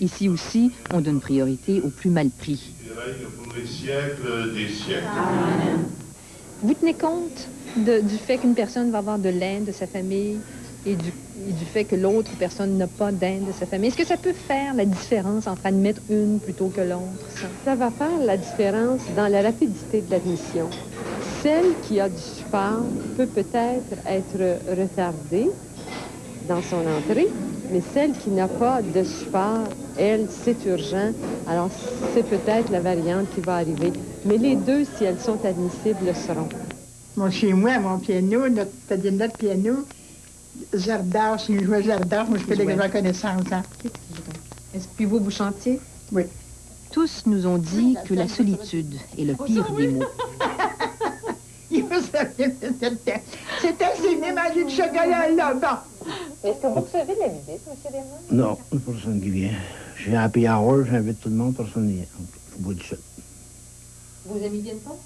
Ici aussi, on donne priorité aux plus mal pris. Pour les siècles des siècles. Vous tenez compte du fait qu'une personne va avoir de l'Inde de sa famille et du fait que l'autre personne n'a pas d'Inde de sa famille? Est-ce que ça peut faire la différence entre admettre une plutôt que l'autre, ça? Ça va faire la différence dans la rapidité de l'admission. Celle qui a du support peut peut-être être retardée dans son entrée, mais celle qui n'a pas de support, elle, c'est urgent. Alors, c'est peut-être la variante qui va arriver. Mais les deux, si elles sont admissibles, le seront. Moi, chez moi, mon piano, c'est-à-dire notre piano, Zerdar, si je joue à Zerdar, moi, je fais des reconnaissances. Hein. Est-ce que vous chantiez? Oui. Tous nous ont dit que la solitude est le pire des mots. C'était assez manger du chocolat là, bon. Est-ce que vous recevez de la visite, M. Desmond? Non, personne qui vient. J'ai un happy hour, j'invite tout le monde, personne ne vient. Au bout du chute. Vos amis viennent pas?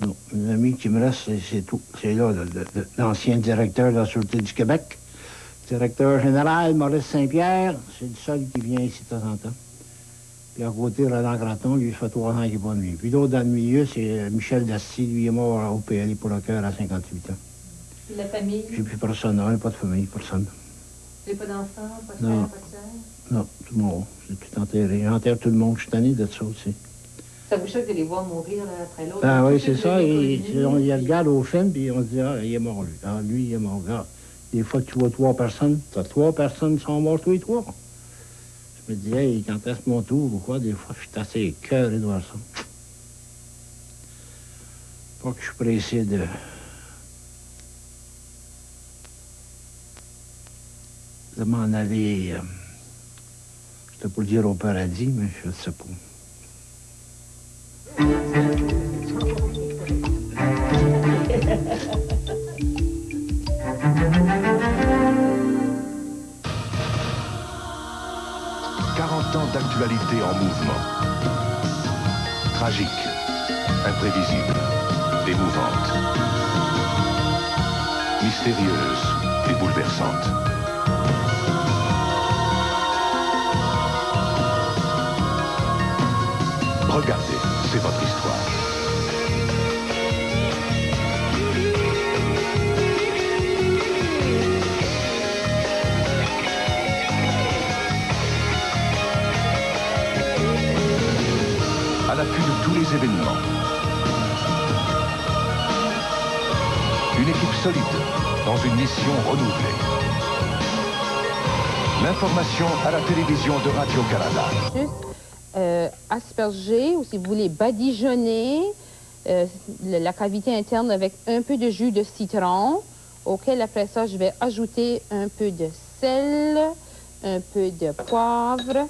Non, mes amis qui me restent, c'est tout. C'est là, l'ancien directeur de la Sûreté du Québec, directeur général Maurice Saint-Pierre, c'est le seul qui vient ici de temps en temps. Puis à côté, Roland Graton, lui, ça fait 3 ans qu'il n'est pas venu. Puis l'autre dans le milieu, c'est Michel Dasty, lui est mort au PLI pour le cœur à 58 ans. Puis la famille? J'ai plus personne, non, pas de famille, personne. Vous n'avez pas d'enfants, pas de Non. frère, pas de sœur? Non, tout le monde. C'est tout enterré. J'enterre tout le monde, je suis tanné de ça aussi. Ça vous choque de les voir mourir l'un après l'autre? Ah oui, Tous c'est ceux ça. que vous avez connus? On y regarde au film, puis on se dit, ah, il est mort, lui. Ah, lui, il est mort. Ah, des fois, tu vois 3 personnes, tu as 3 personnes qui sont mortes, tous les 3. Je me dis, hey, quand est-ce mon tour ou quoi, des fois, je suis assez écœuré de voir ça. Pas que je suis pressé de m'en aller, je ne peux pas le dire au paradis, mais je ne sais pas. Ans d'actualité en mouvement. Tragique, imprévisible, émouvante, mystérieuse et bouleversante. Regardez, c'est votre histoire. À l'affût de tous les événements. Une équipe solide dans une mission renouvelée. L'information à la télévision de Radio-Canada. Juste asperger, ou si vous voulez badigeonner la cavité interne avec un peu de jus de citron, auquel après ça je vais ajouter un peu de sel, un peu de poivre.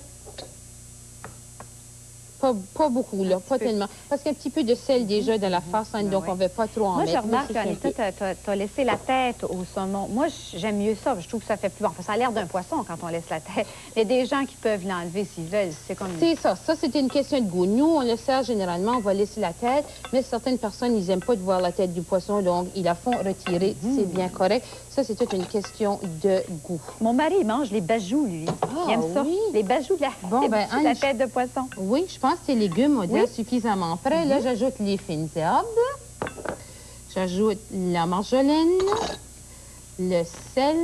Pas beaucoup, là, pas tellement. Parce qu'un petit peu de sel déjà dans la farce, hein, donc on ne veut pas trop en mettre. Moi, je remarque, Anita, tu as laissé la tête au saumon. Moi, j'aime mieux ça. Je trouve que ça fait plus bon. Enfin, ça a l'air d'un poisson quand on laisse la tête. Il y a des gens qui peuvent l'enlever s'ils veulent. C'est comme... C'est ça. Ça, c'est une question de goût. Nous, on le sert généralement, on va laisser la tête, mais certaines personnes, ils n'aiment pas de voir la tête du poisson, donc ils la font retirer. C'est bien correct. Ça, c'est toute une question de goût. Mon mari, il mange les bajous, lui. Il aime ça. Les bajous de la tête de poisson. Oui, je pense que ces légumes ont déjà suffisamment prêts. Là, j'ajoute les fines herbes. J'ajoute la marjolaine, le sel.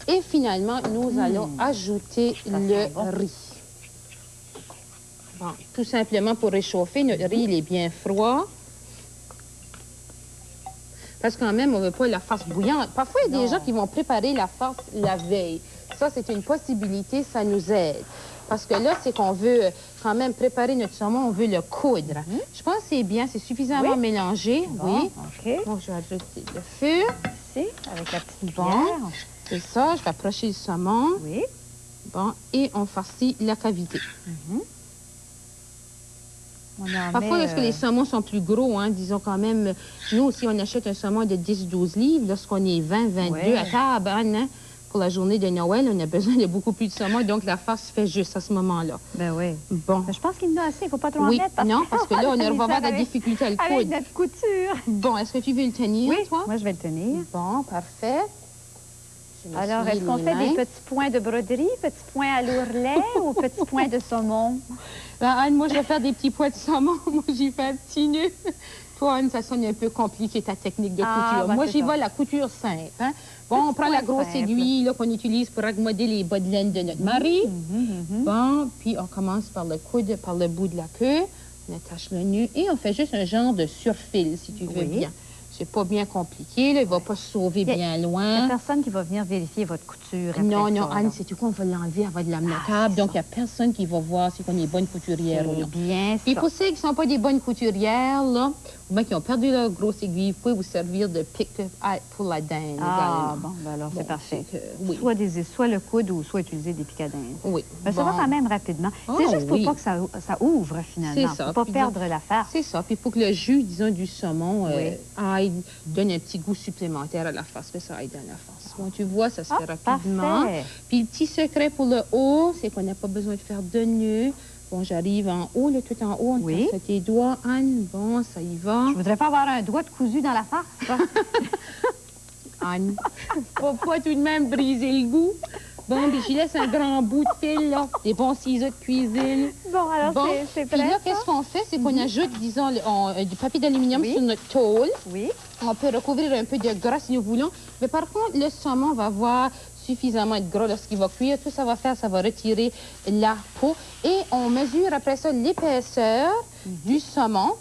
Et finalement, nous allons ajouter le riz. Bon, tout simplement pour réchauffer. Notre riz, il est bien froid. Parce que quand même, on ne veut pas la farce bouillante. Parfois, il y a des gens qui vont préparer la farce la veille. Ça, c'est une possibilité, ça nous aide. Parce que là, c'est qu'on veut quand même préparer notre saumon, on veut le coudre. Je pense que c'est bien, c'est suffisamment mélangé. Bon, oui. OK. Bon, je vais ajouter le feu. Ici, avec la petite Bon, cuillère. c'est ça, je vais approcher le saumon. Oui. Bon, et on farcit la cavité. On Parfois, lorsque les saumons sont plus gros, hein, disons quand même, nous aussi, on achète un saumon de 10-12 livres. Lorsqu'on est 20, 22 à table, hein, pour la journée de Noël, on a besoin de beaucoup plus de saumon, donc la farce fait juste à ce moment-là. Ben oui. Bon. Je pense qu'il y en a assez, il ne faut pas trop en Oui, mettre. non, parce que là, on va avoir de la difficulté à le coudre. Avec notre couture. Bon, est-ce que tu veux le tenir, toi? Moi, je vais le tenir. Bon, parfait. Alors, est-ce qu'on fait des petits points de broderie, petits points à l'ourlet ou petits points de saumon? Ben, Anne, moi, je vais faire des petits points de saumon. Moi, j'y fais un petit nœud. Toi, Anne, ça sonne un peu compliqué, ta technique de Ah, couture. ben, Moi, c'est j'y ça. vais la couture simple. Hein? Bon, on prend la grosse simple. aiguille là, qu'on utilise pour accommoder les bas de laine de notre mari. Bon, puis on commence par le coude, par le bout de la queue. On attache le nœud et on fait juste un genre de surfil, si tu veux bien. C'est pas bien compliqué, là. Il va pas se sauver bien Il n'y loin. a personne qui va venir vérifier votre couture après Non, non, ça, Anne, là. c'est tout qu'on va l'enlever avant de l'amener à table. Donc, il n'y a personne qui va voir si on est bonne couturière ou non. Bien Puis ça. pour ceux qui ne sont pas des bonnes couturières, là, ou bien qui ont perdu leur grosse aiguille, vous pouvez vous servir de pic pour la dinde Ah, également. bon, ben alors c'est parfait. oui. Soit le coude ou soit utiliser des pics à dinde. Oui. Ben, ça va quand même rapidement. C'est Ah, juste pour oui. pas que ça ouvre, finalement. C'est ça. Pour pas Puis perdre donc, la farce. C'est ça. Puis il faut que le jus, disons, du saumon Oui. donne un petit goût supplémentaire à la farce. Que ça aide dans la farce. Bon, tu vois, ça se fait rapidement. parfait. Puis le petit secret pour le haut, c'est qu'on n'a pas besoin de faire de nœud. Bon, j'arrive en haut, là, tout en haut. On passe à tes doigts, Anne. Bon, ça y va. Je voudrais pas avoir un doigt de cousu dans la farce. Anne, faut pas tout de même briser le goût. Bon, puis j'y laisse un grand bout de fil, là, des bons ciseaux de cuisine. Bon, alors c'est Puis prêt, là, ça? qu'est-ce qu'on fait? C'est qu'on ajoute, disons, du papier d'aluminium sur notre tôle. Oui. On peut recouvrir un peu de gras si nous voulons. Mais par contre, le saumon va avoir suffisamment de gras lorsqu'il va cuire. Tout ça va faire, ça va retirer la peau. Et on mesure après ça l'épaisseur du saumon.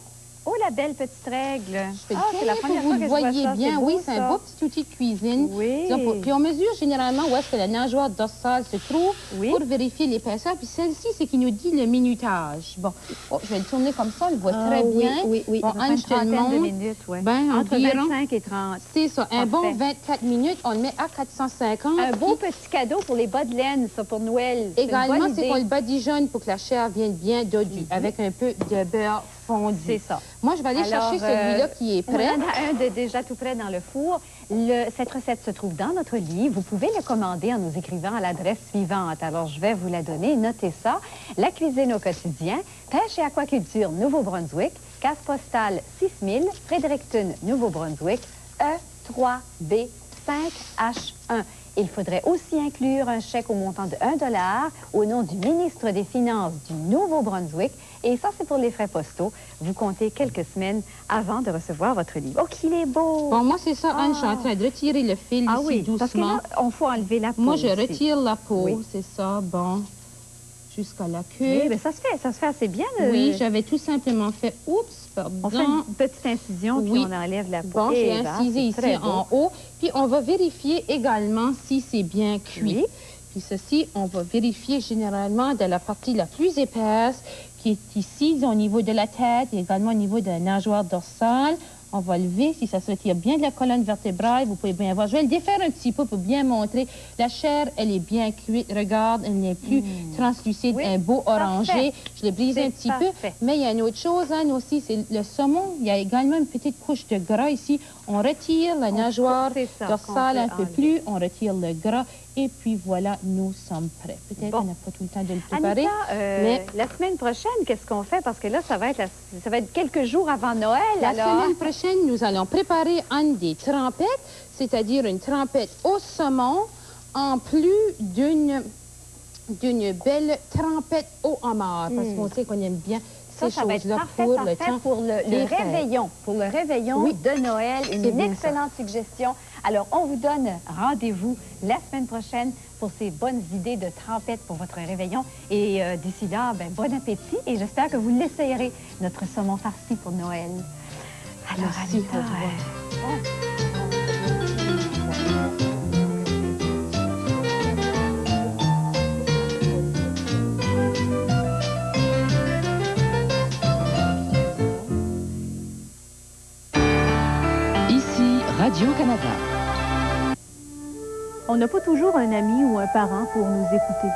Oh, la belle petite règle. C'est c'est la première vous fois le que je vois voyez ça. bien. C'est beau, Oui, c'est un ça. beau petit outil de cuisine. Oui. Puis on mesure généralement où est-ce que la nageoire dorsale se trouve pour vérifier l'épaisseur. Puis celle-ci, c'est qui nous dit le minutage. Bon, je vais le tourner comme ça, on le voit très bien. Oui. Bon, Anne, je te le Une trentaine de montre. minutes, oui. Ben, Entre environ. 25 et 30. C'est ça. Un bon Parfait. 24 minutes, on le met à 450. Un beau petit cadeau pour les bas de laine, ça, pour Noël. C'est une Également, bonne c'est idée. qu'on le badigeonne pour que la chair vienne bien dodue, avec un peu de beurre fondu. C'est ça. Moi, je vais aller Alors, chercher celui-là qui est prêt. On en a un déjà tout prêt dans le four. Cette recette se trouve dans notre livre. Vous pouvez le commander en nous écrivant à l'adresse suivante. Alors, je vais vous la donner. Notez ça. La cuisine au quotidien, pêche et aquaculture Nouveau-Brunswick, case postale 6000, Fredericton, Nouveau-Brunswick, E3B5H1. Il faudrait aussi inclure un chèque au montant de 1 $ au nom du ministre des Finances du Nouveau-Brunswick. Et ça, c'est pour les frais postaux. Vous comptez quelques semaines avant de recevoir votre livre. Oh, qu'il est beau! Bon, moi, c'est ça, Anne, je suis en train de retirer le fil ici doucement. Parce que là, on faut enlever la peau. Moi, je aussi. retire la peau, Oui. c'est ça, bon, jusqu'à la queue. Oui, mais ça se fait assez bien. Oui, j'avais tout simplement fait, pardon. On fait une petite incision, puis on enlève la peau. Bon, j'ai Et là, incisé c'est ici très beau. en haut. Puis on va vérifier également si c'est bien cuit. Puis ceci, on va vérifier généralement de la partie la plus épaisse, qui est ici, au niveau de la tête, et également au niveau de la nageoire dorsale. On va lever, si ça se retire bien de la colonne vertébrale, vous pouvez bien voir. Je vais le défaire un petit peu pour bien montrer. La chair, elle est bien cuite. Regarde, elle n'est plus translucide, un beau orangé. Je l'ai brisé un petit peu. Mais il y a une autre chose, Anne, aussi, c'est le saumon. Il y a également une petite couche de gras ici. On retire la nageoire dorsale un peu plus. On retire le gras. Et puis voilà, nous sommes prêts. Peut-être qu'on n'a pas tout le temps de le préparer. Anita, mais la semaine prochaine, qu'est-ce qu'on fait? Parce que là, ça va être quelques jours avant Noël. La alors... semaine prochaine, nous allons préparer des trempettes, c'est-à-dire une trempette au saumon, en plus d'une belle trempette au homard, parce qu'on sait qu'on aime bien ces ça va être choses-là parfait, pour parfait le temps pour le des fêtes. réveillon. Pour le réveillon de Noël. C'est Une bien excellente suggestion. Alors, on vous donne rendez-vous la semaine prochaine pour ces bonnes idées de trempettes pour votre réveillon. Et d'ici là, bon appétit et j'espère que vous l'essayerez, notre saumon farci pour Noël. Alors, Merci, Anita, Ici Radio-Canada. On n'a pas toujours un ami ou un parent pour nous écouter,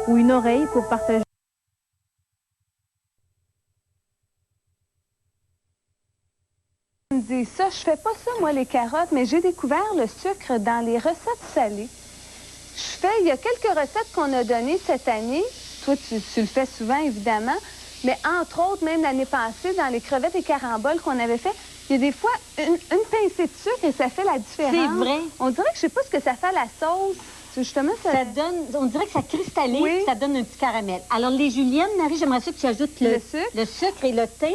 ou une oreille pour partager. Je me dis ça, je fais pas ça, moi, les carottes, mais j'ai découvert le sucre dans les recettes salées. Il y a quelques recettes qu'on a données cette année. Toi, tu le fais souvent, évidemment. Mais entre autres, même l'année passée, dans les crevettes et caramboles qu'on avait fait, il y a des fois une pincée de sucre et ça fait la différence. C'est vrai. On dirait que je sais pas ce que ça fait à la sauce. Justement, ça donne, on dirait que ça cristallise, puis ça donne un petit caramel. Alors, les juliennes, Marie, j'aimerais ça que tu ajoutes le sucre et le thym.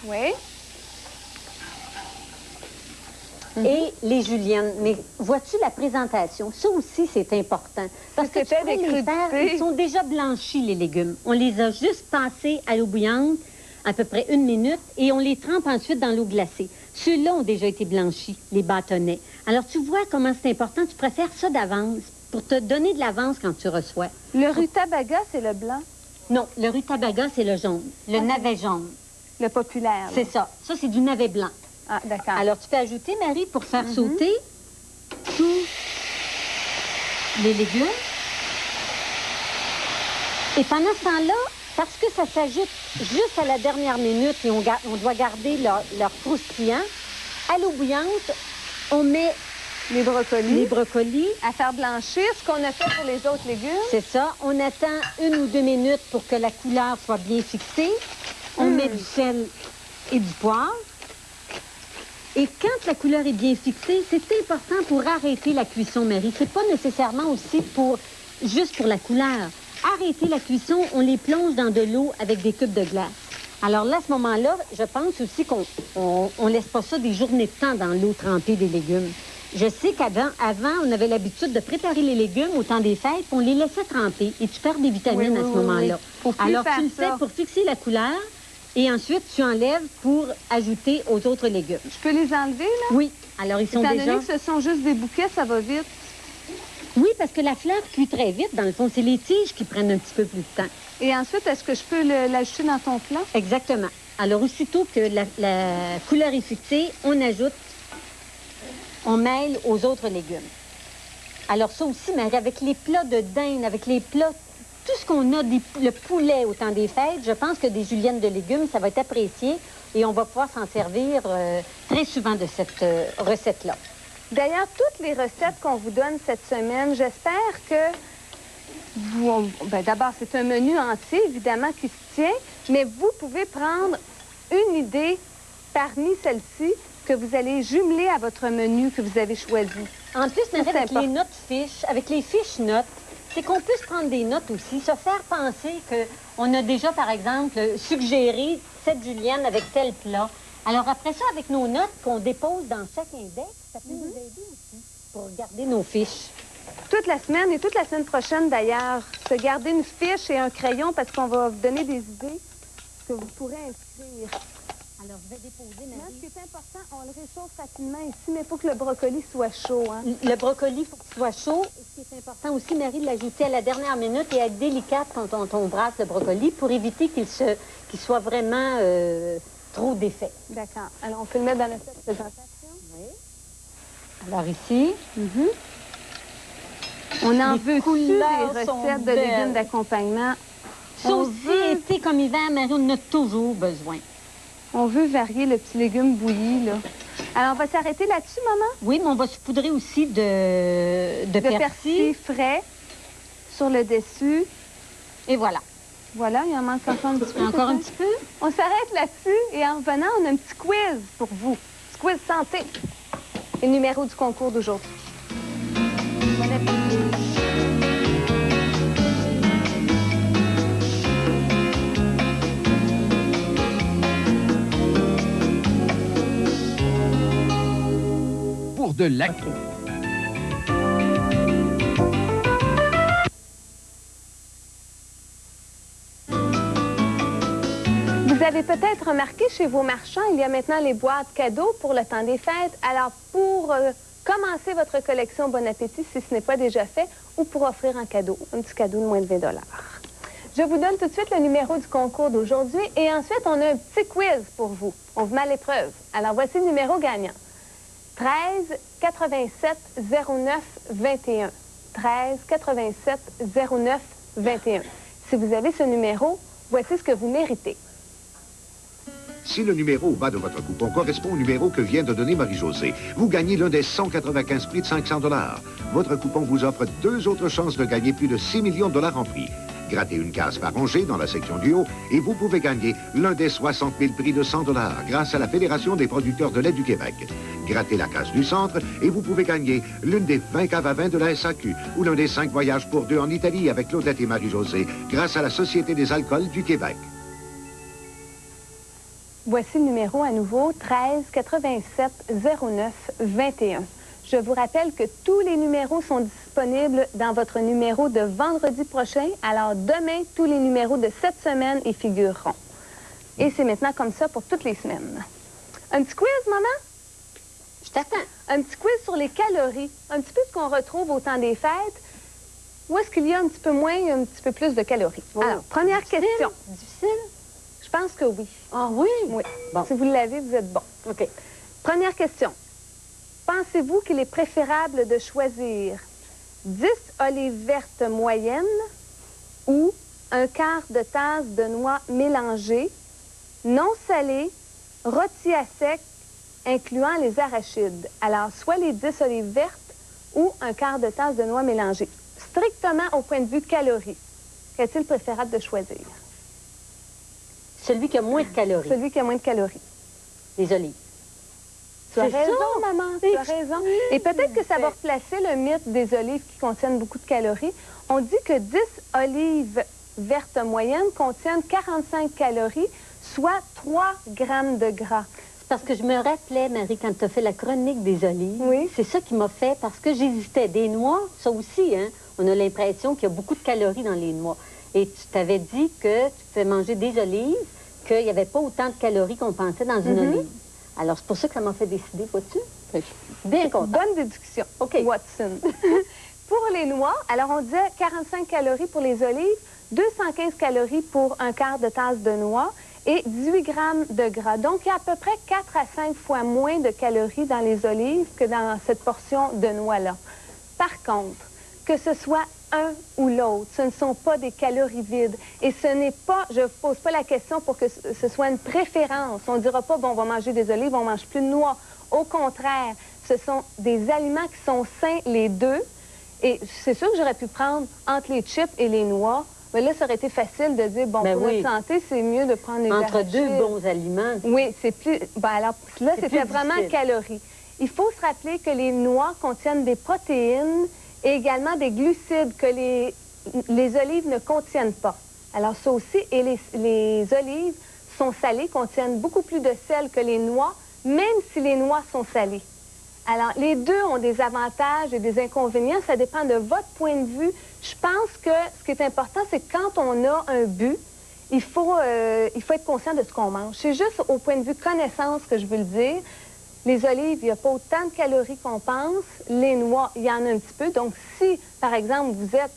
Oui. et les juliennes. Mais vois-tu la présentation? Ça aussi, c'est important. Parce que tu pourrais les faire, ils sont déjà blanchis, les légumes. On les a juste passés à l'eau bouillante, à peu près 1 minute, et on les trempe ensuite dans l'eau glacée. Ceux-là ont déjà été blanchis, les bâtonnets. Alors, tu vois comment c'est important. Tu préfères ça d'avance pour te donner de l'avance quand tu reçois. Le rutabaga, c'est le blanc? Non, le rutabaga, c'est le jaune. Le navet jaune. Le populaire. C'est ça. Ça, c'est du navet blanc. Ah, d'accord. Alors, tu peux ajouter, Marie, pour faire sauter tous les légumes. Et pendant ce temps-là, parce que ça s'ajoute juste à la dernière minute et on doit garder leur croustillant, à l'eau bouillante, on met les brocolis. À faire blanchir, ce qu'on a fait pour les autres légumes. C'est ça. On attend 1 ou 2 minutes pour que la couleur soit bien fixée. On met du sel et du poivre. Et quand la couleur est bien fixée, c'est important pour arrêter la cuisson, Marie. C'est pas nécessairement aussi juste pour la couleur. Arrêter la cuisson, on les plonge dans de l'eau avec des cubes de glace. Alors là, à ce moment-là, je pense aussi qu'on laisse pas ça des journées de temps dans l'eau trempée des légumes. Je sais qu'avant, on avait l'habitude de préparer les légumes au temps des fêtes, on les laissait tremper et tu perds des vitamines à ce moment-là. Alors tu le fais pour fixer la couleur et ensuite tu enlèves pour ajouter aux autres légumes. Je peux les enlever, là? Oui. Alors ils sont déjà... Étant donné que ce sont juste des bouquets, ça va vite. Oui, parce que la fleur cuit très vite. Dans le fond, c'est les tiges qui prennent un petit peu plus de temps. Et ensuite, est-ce que je peux l'ajouter dans ton plat? Exactement. Alors, aussitôt que la couleur est fixée, on mêle aux autres légumes. Alors, ça aussi, Marie, avec les plats de dinde, avec les plats, tout ce qu'on a, le poulet au temps des fêtes, je pense que des juliennes de légumes, ça va être apprécié et on va pouvoir s'en servir très souvent de cette recette-là. D'ailleurs, toutes les recettes qu'on vous donne cette semaine, j'espère que d'abord, c'est un menu entier, évidemment, qui se tient, mais vous pouvez prendre une idée parmi celles-ci que vous allez jumeler à votre menu que vous avez choisi. En plus, Marie, avec les notes fiches, avec les fiches notes, c'est qu'on puisse prendre des notes aussi, se faire penser qu'on a déjà, par exemple, suggéré cette julienne avec tel plat. Alors après ça, avec nos notes qu'on dépose dans chaque index, ça peut nous aider aussi pour garder nos fiches. Toute la semaine et toute la semaine prochaine, d'ailleurs, se garder une fiche et un crayon parce qu'on va vous donner des idées que vous pourrez inscrire. Alors, je vais déposer, Marie. Moi, ce qui est important, on le réchauffe facilement ici, mais il faut que le brocoli soit chaud. Hein? Le brocoli, il faut qu'il soit chaud. Et ce qui est important aussi, Marie, de l'ajouter à la dernière minute et être délicate quand on brasse le brocoli pour éviter qu'il soit vraiment trop d'effet. D'accord. Alors, on peut le mettre dans la présentation. Oui. Alors ici, on en veut des recettes de légumes d'accompagnement. Ça aussi, été comme hiver, Marie, on en a toujours besoin. On veut varier le petit légume bouilli, là. Alors, on va s'arrêter là-dessus, maman? Oui, mais on va saupoudrer aussi de persil frais sur le dessus. Et voilà. Voilà, il en manque encore un petit peu. Encore un petit peu? On s'arrête là-dessus et en revenant, on a un petit quiz pour vous. Petit quiz santé. Et le numéro du concours d'aujourd'hui. Bon appétit. Pour de l'acné. Vous avez peut-être remarqué chez vos marchands, il y a maintenant les boîtes cadeaux pour le temps des fêtes. Alors, pour commencer votre collection Bon Appétit, si ce n'est pas déjà fait, ou pour offrir un cadeau, un petit cadeau de moins de 20 $. Je vous donne tout de suite le numéro du concours d'aujourd'hui et ensuite, on a un petit quiz pour vous. On vous met à l'épreuve. Alors, voici le numéro gagnant. 13 87 09 21. 13 87 09 21. Si vous avez ce numéro, voici ce que vous méritez. Si le numéro au bas de votre coupon correspond au numéro que vient de donner Marie-Josée, vous gagnez l'un des 195 prix de 500 $. Votre coupon vous offre 2 autres chances de gagner plus de 6 millions de $ en prix. Grattez une case par rangée dans la section du haut et vous pouvez gagner l'un des 60 000 prix de 100 $ grâce à la Fédération des producteurs de lait du Québec. Grattez la case du centre et vous pouvez gagner l'une des 20 caves à vin de la SAQ ou l'un des 5 voyages pour 2 en Italie avec Claudette et Marie-Josée grâce à la Société des alcools du Québec. Voici le numéro à nouveau, 13 87 09 21. Je vous rappelle que tous les numéros sont disponibles dans votre numéro de vendredi prochain. Alors demain, tous les numéros de cette semaine y figureront. Et c'est maintenant comme ça pour toutes les semaines. Un petit quiz, maman? Je t'attends. Un petit quiz sur les calories. Un petit peu ce qu'on retrouve au temps des fêtes. Où est-ce qu'il y a un petit peu moins et un petit peu plus de calories? Oh, alors, première question. Difficile? Je pense que oui. Ah oui? Oui. Bon. Si vous l'avez, vous êtes bon. OK. Première question. Pensez-vous qu'il est préférable de choisir 10 olives vertes moyennes ou un quart de tasse de noix mélangées, non salées, rôties à sec, incluant les arachides? Alors, soit les 10 olives vertes ou un quart de tasse de noix mélangées. Strictement au point de vue calories, qu'est-il préférable de choisir? Celui qui a moins de calories. Celui qui a moins de calories. Les olives. Tu as C'est raison, ça? maman, tu as raison. Et peut-être que ça va replacer le mythe des olives qui contiennent beaucoup de calories. On dit que 10 olives vertes moyennes contiennent 45 calories, soit 3 grammes de gras. C'est parce que je me rappelais, Marie, quand tu as fait la chronique des olives, oui. C'est ça qui m'a fait, parce que j'hésitais. Des noix, ça aussi, hein, on a l'impression qu'il y a beaucoup de calories dans les noix. Et tu t'avais dit que tu pouvais manger des olives, qu'il n'y avait pas autant de calories qu'on pensait dans une olive. Alors, c'est pour ça que ça m'a fait décider, vois-tu? Bien content. Bonne déduction, Watson. Pour les noix, alors on disait 45 calories pour les olives, 215 calories pour un quart de tasse de noix et 18 grammes de gras. Donc, il y a à peu près 4 à 5 fois moins de calories dans les olives que dans cette portion de noix-là. Par contre, que ce soit un ou l'autre, ce ne sont pas des calories vides. Et ce n'est pas, je ne pose pas la question pour que ce soit une préférence. On ne dira pas, bon, on va manger des olives, on ne mange plus de noix. Au contraire, ce sont des aliments qui sont sains, les deux. Et c'est sûr que j'aurais pu prendre entre les chips et les noix, mais là, ça aurait été facile de dire, bon, pour notre santé, c'est mieux de prendre les Entre arachides. deux bons aliments. Oui, c'est plus... Ben alors, là, c'était vraiment calories. Il faut se rappeler que les noix contiennent des protéines et également des glucides que les olives ne contiennent pas. Alors, ça aussi, et les olives sont salées, contiennent beaucoup plus de sel que les noix, même si les noix sont salées. Alors, les deux ont des avantages et des inconvénients. Ça dépend de votre point de vue. Je pense que ce qui est important, c'est que quand on a un but, il faut être conscient de ce qu'on mange. C'est juste au point de vue connaissance que je veux le dire. Les olives, il n'y a pas autant de calories qu'on pense. Les noix, il y en a un petit peu. Donc, si, par exemple, vous êtes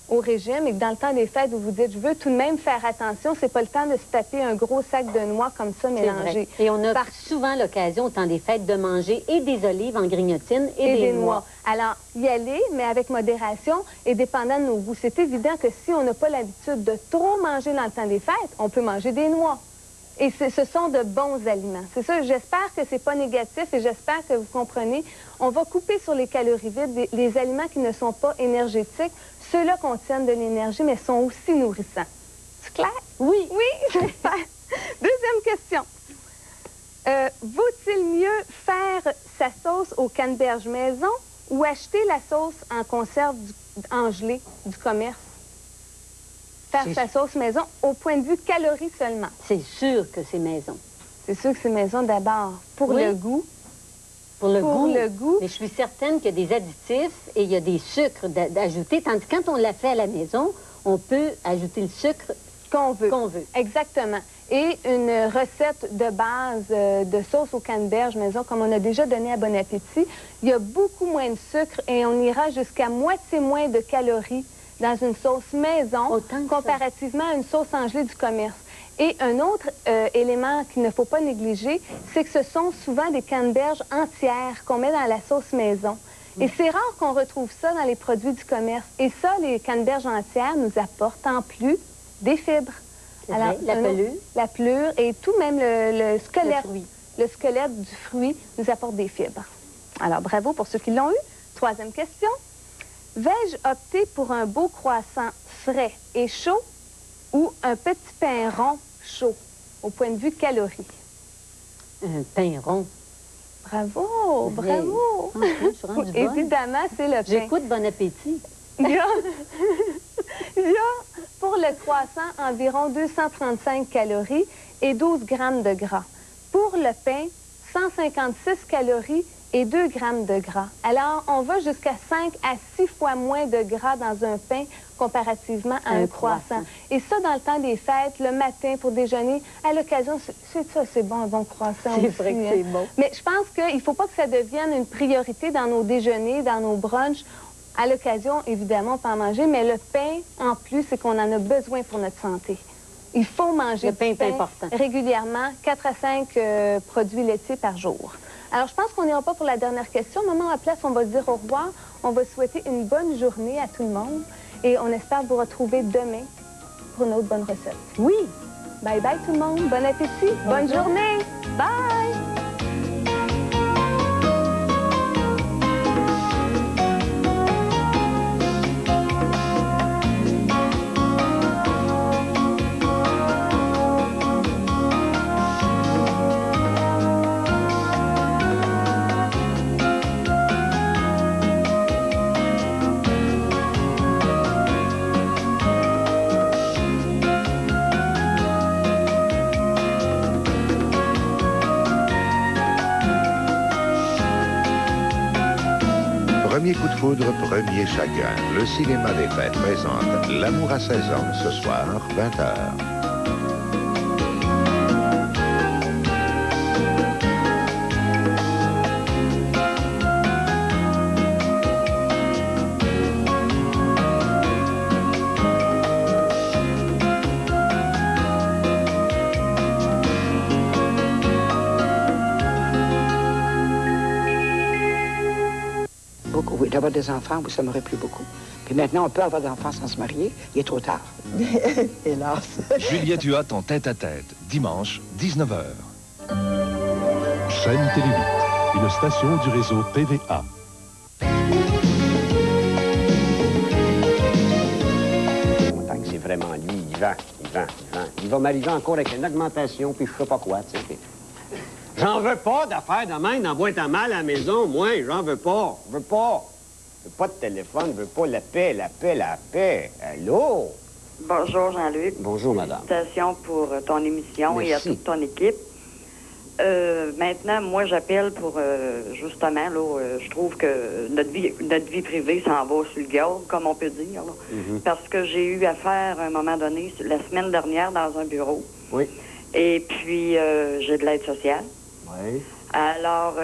au régime et que dans le temps des fêtes, vous vous dites, je veux tout de même faire attention, c'est pas le temps de se taper un gros sac de noix comme ça mélangé. Et on a souvent l'occasion, au temps des fêtes, de manger et des olives en grignotine et des noix. Alors, y aller, mais avec modération et dépendant de nos goûts. C'est évident que si on n'a pas l'habitude de trop manger dans le temps des fêtes, on peut manger des noix. Et ce sont de bons aliments. C'est ça, j'espère que c'est pas négatif et j'espère que vous comprenez. On va couper sur les calories vides, les aliments qui ne sont pas énergétiques. Ceux-là contiennent de l'énergie, mais sont aussi nourrissants. C'est clair? Oui. Oui, j'espère. Deuxième question. Vaut-il mieux faire sa sauce au canneberge maison ou acheter la sauce en conserve en gelée du commerce? Faire sa sauce maison au point de vue calories seulement. C'est sûr que c'est maison. C'est sûr que c'est maison d'abord. Pour le goût. Pour le goût. Mais je suis certaine qu'il y a des additifs et il y a des sucres d'ajouter. Tandis que quand on la fait à la maison, on peut ajouter le sucre qu'on veut. Exactement. Et une recette de base de sauce au canneberge maison, comme on a déjà donné à Bon Appétit, il y a beaucoup moins de sucre et on ira jusqu'à moitié moins de calories dans une sauce maison comparativement à une sauce en gelée du commerce. Et un autre élément qu'il ne faut pas négliger, c'est que ce sont souvent des canneberges entières qu'on met dans la sauce maison. Et c'est rare qu'on retrouve ça dans les produits du commerce. Et ça, les canneberges entières nous apportent en plus des fibres. Alors, la pelure. La pelure et tout, même le squelette. Le squelette du fruit nous apporte des fibres. Alors, bravo pour ceux qui l'ont eu. Troisième question. Vais-je opter pour un beau croissant frais et chaud ou un petit pain rond chaud, au point de vue calories? Un pain rond. Bravo, bravo. Je suis rendue bonne. Évidemment, c'est le pain. J'écoute Bon Appétit. Il y a, pour le croissant, environ 235 calories et 12 grammes de gras. Pour le pain, 156 calories et 2 grammes de gras. Alors, on va jusqu'à 5 à 6 fois moins de gras dans un pain comparativement à un croissant. Et ça, dans le temps des fêtes, le matin pour déjeuner, à l'occasion, c'est bon, un bon croissant aussi. C'est vrai que c'est bon. Mais je pense qu'il ne faut pas que ça devienne une priorité dans nos déjeuners, dans nos brunchs. À l'occasion, évidemment, on peut en manger, mais le pain, en plus, c'est qu'on en a besoin pour notre santé. Il faut manger le pain est important. Régulièrement, 4 à 5 produits laitiers par jour. Alors, je pense qu'on n'ira pas pour la dernière question. Maman, à la place, on va dire au revoir. On va souhaiter une bonne journée à tout le monde. Et on espère vous retrouver demain pour une autre bonne recette. Oui. Bye bye tout le monde. Bon appétit. Bonne journée. Bye. Premier coup de foudre, premier chagrin. Le cinéma des fêtes présente L'amour à 16 ans, ce soir, 20h. Oui, d'avoir des enfants, oui, ça m'aurait plu beaucoup. Puis maintenant, on peut avoir des enfants sans se marier. Il est trop tard. Hélas. Juliette Huot en tête-à-tête, dimanche, 19h. Chaîne Télé-8, une station du réseau TVA. C'est vraiment lui, il va m'arriver encore avec une augmentation, puis je sais pas quoi, tu sais. J'en veux pas d'affaires de même dans boîte à mal à la maison, moi, j'en veux pas. Je veux pas. Je veux pas de téléphone, je veux pas la paix. Allô? Bonjour, Jean-Luc. Bonjour, madame. Félicitations pour ton émission. Merci. Et à toute ton équipe. Maintenant, moi, j'appelle pour, justement, là, je trouve que notre vie privée s'en va sur le gaz, comme on peut dire, là. Parce que j'ai eu affaire, à un moment donné, la semaine dernière, dans un bureau. Oui. Et puis, j'ai de l'aide sociale. Oui. Alors,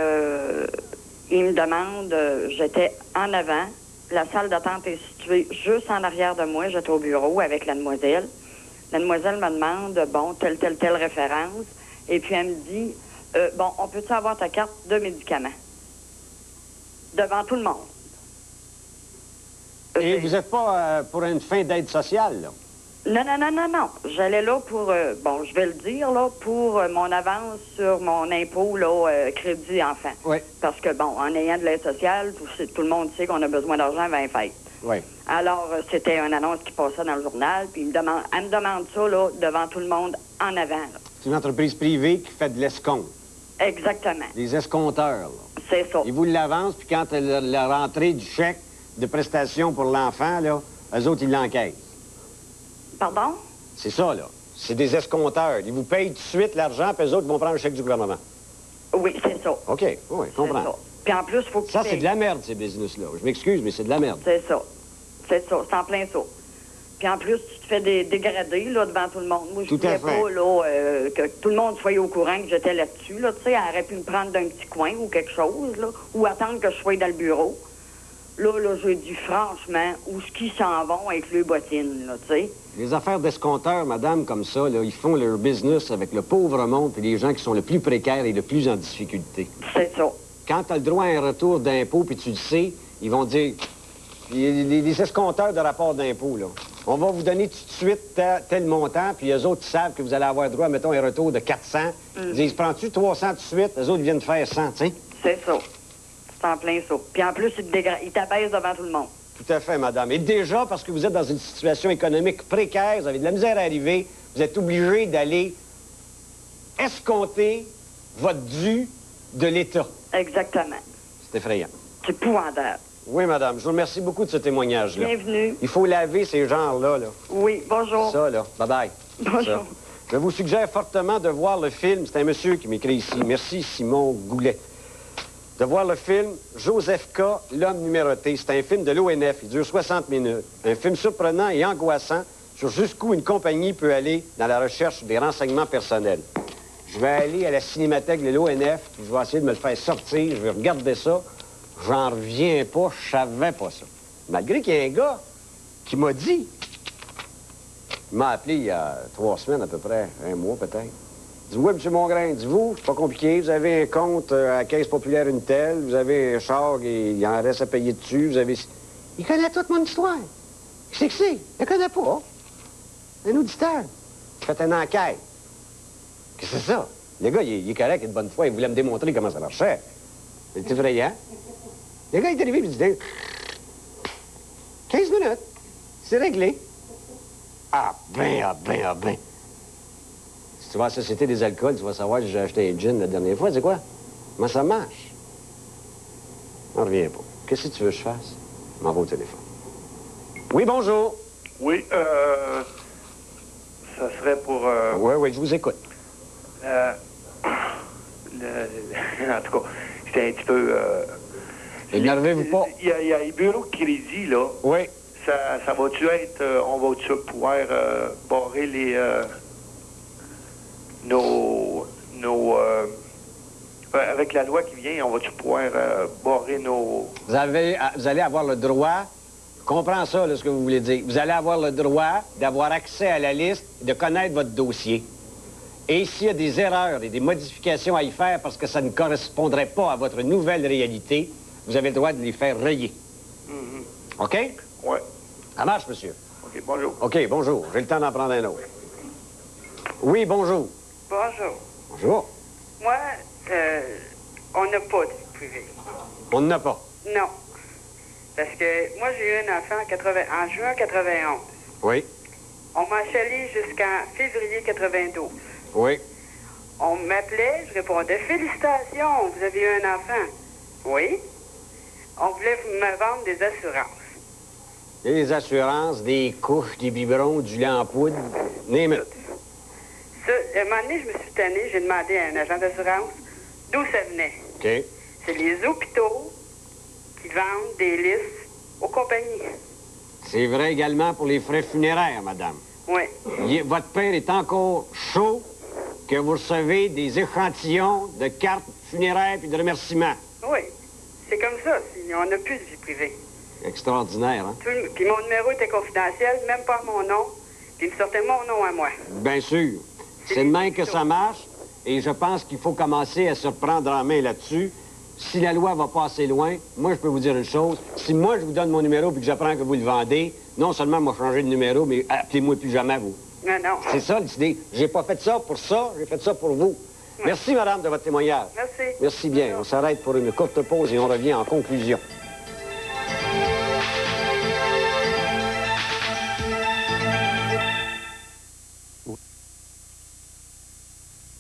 il me demande, j'étais en avant, la salle d'attente est située juste en arrière de moi, j'étais au bureau avec la demoiselle. La demoiselle me demande, bon, telle référence, et puis elle me dit, bon, on peut-tu avoir ta carte de médicaments? Devant tout le monde. Et vous n'êtes pas pour une fin d'aide sociale, là? Non. J'allais là pour, bon, je vais le dire, là, pour mon avance sur mon impôt, là, crédit enfant. Oui. Parce que, bon, en ayant de l'aide sociale, tout le monde sait qu'on a besoin d'argent avant les fêtes. Oui. Alors, c'était une annonce qui passait dans le journal, puis elle me demande ça, là, devant tout le monde, en avant, là. C'est une entreprise privée qui fait de l'escompte. Exactement. Des escompteurs, là. C'est ça. Ils vous l'avancent, puis quand la rentrée du chèque de prestation pour l'enfant, là, eux autres, ils l'encaissent. Pardon? C'est ça, là. C'est des escompteurs. Ils vous payent tout de suite l'argent, puis eux autres vont prendre le chèque du gouvernement. Oui, c'est ça. OK, oui, je comprends. C'est ça. Puis en plus, il faut que ça, c'est de la merde, ces business-là. Je m'excuse, mais c'est de la merde. C'est ça. C'est en plein ça. Puis en plus, tu te fais dégrader, là, devant tout le monde. Moi, je voulais pas, là, que tout le monde soit au courant que j'étais là-dessus, là. Tu sais, elle aurait pu me prendre d'un petit coin ou quelque chose, là, ou attendre que je sois dans le bureau. Là, je dis franchement, où est-ce qu'ils s'en vont avec leurs bottines, là, tu sais? Les affaires d'escompteurs, madame, comme ça, là, ils font leur business avec le pauvre monde et les gens qui sont le plus précaires et le plus en difficulté. C'est ça. Quand tu as le droit à un retour d'impôt, puis tu le sais, ils vont dire... Les escompteurs de rapport d'impôt, là, on va vous donner tout de suite tel montant, puis eux autres, ils savent que vous allez avoir droit, mettons, un retour de 400. Ils disent, prends-tu 300 tout de suite? Eux autres viennent faire 100, tu sais? C'est ça. C'est en plein ça. Puis en plus, ils t'abaissent devant tout le monde. Tout à fait, madame. Et déjà, parce que vous êtes dans une situation économique précaire, vous avez de la misère à arriver, vous êtes obligé d'aller escompter votre dû de l'État. Exactement. C'est effrayant. C'est épouvantable. Oui, madame. Je vous remercie beaucoup de ce témoignage-là. Bienvenue. Il faut laver ces genres-là, là. Oui, bonjour. Ça, là. Bye-bye. Bonjour. Ça. Je vous suggère fortement de voir le film. C'est un monsieur qui m'écrit ici. Merci, Simon Goulet. De voir le film Joseph K., l'homme numéroté. C'est un film de l'ONF. Il dure 60 minutes. Un film surprenant et angoissant sur jusqu'où une compagnie peut aller dans la recherche des renseignements personnels. Je vais aller à la cinémathèque de l'ONF, puis je vais essayer de me le faire sortir. Je vais regarder ça. J'en reviens pas. Je savais pas ça. Malgré qu'il y a un gars qui m'a dit... Il m'a appelé il y a 3 semaines à peu près, 1 mois peut-être. Il dit, oui, M. Mongrain, dis-vous, c'est pas compliqué, vous avez un compte à la Caisse populaire Unitel, vous avez un char et il en reste à payer dessus, vous avez... Il connaît toute mon histoire. Qu'est-ce que c'est? Il ne connaît pas. Un auditeur. Faites une enquête. Qu'est-ce que c'est ça? Le gars, il est correct, il est de bonne foi, il voulait me démontrer comment ça marchait. C'est effrayant. Le gars, il est arrivé, il dit, 15 minutes, c'est réglé. Ah ben. Si tu vas à la Société des alcools, tu vas savoir que j'ai acheté un gin la dernière fois. C'est quoi? Comment ça marche? On revient pas. Qu'est-ce que tu veux que je fasse? Je m'en vais au téléphone. Oui, bonjour. Oui, ça serait pour... Oui, je vous écoute. En tout cas, c'était un petit peu... Énervez-vous pas. Il y a les bureaux de crédit, là. Oui. Ça va-tu être... on va-tu pouvoir barrer les... avec la loi qui vient, on va-tu pouvoir barrer nos... Vous allez avoir le droit... Je comprends ça, là, ce que vous voulez dire. Vous allez avoir le droit d'avoir accès à la liste et de connaître votre dossier. Et s'il y a des erreurs et des modifications à y faire parce que ça ne correspondrait pas à votre nouvelle réalité, vous avez le droit de les faire rayer. OK? Oui. Ça marche, monsieur? OK, bonjour. OK, bonjour. J'ai le temps d'en prendre un autre. Oui, bonjour. Bonjour. Bonjour. Moi, on n'a pas de vie privée. On n'en a pas. Non. Parce que moi, j'ai eu un enfant en juin 91. Oui. On m'a chalé jusqu'en février 92. Oui. On m'appelait, je répondais, félicitations, vous avez eu un enfant. Oui. On voulait me vendre des assurances. Des assurances, des couches, des biberons, du lait en poudre, name it. Ça, à un moment donné, je me suis tannée, j'ai demandé à un agent d'assurance d'où ça venait. OK. C'est les hôpitaux qui vendent des listes aux compagnies. C'est vrai également pour les frais funéraires, madame. Oui. Votre père est encore chaud que vous recevez des échantillons de cartes funéraires et de remerciements. Oui. C'est comme ça. On n'a plus de vie privée. Extraordinaire, hein? Puis mon numéro était confidentiel, même pas mon nom. Puis il me sortait mon nom à moi. Bien sûr. C'est de même que ça marche. Et je pense qu'il faut commencer à se reprendre en main là-dessus. Si la loi va pas assez loin, moi, je peux vous dire une chose. Si moi, je vous donne mon numéro puis que j'apprends que vous le vendez, non seulement moi changer de numéro, mais appelez-moi plus jamais, vous. Non. C'est ça, l'idée. J'ai pas fait ça pour ça, j'ai fait ça pour vous. Oui. Merci, madame, de votre témoignage. Merci. Merci bien. On s'arrête pour une courte pause et on revient en conclusion.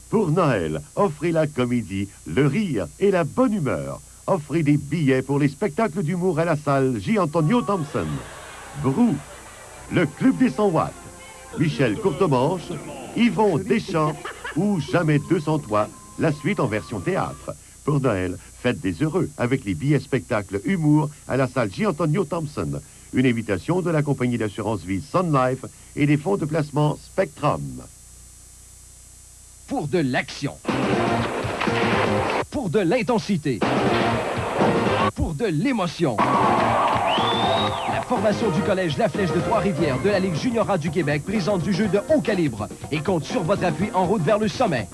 Pour Noël, offrez la comédie, le rire et la bonne humeur. Offrez des billets pour les spectacles d'humour à la salle J. Antonio Thompson. Brou, le Club des 100 watts. Michel Courtemanche, Yvon Deschamps ou Jamais 200 toits, la suite en version théâtre. Pour Noël, faites des heureux avec les billets spectacles humour à la salle J. Antonio Thompson. Une invitation de la compagnie d'assurance vie Sun Life et des fonds de placement Spectrum. Pour de l'action, pour de l'intensité, pour de l'émotion. La formation du Collège La Flèche de Trois-Rivières de la Ligue Juniora du Québec présente du jeu de haut calibre et compte sur votre appui en route vers le sommet.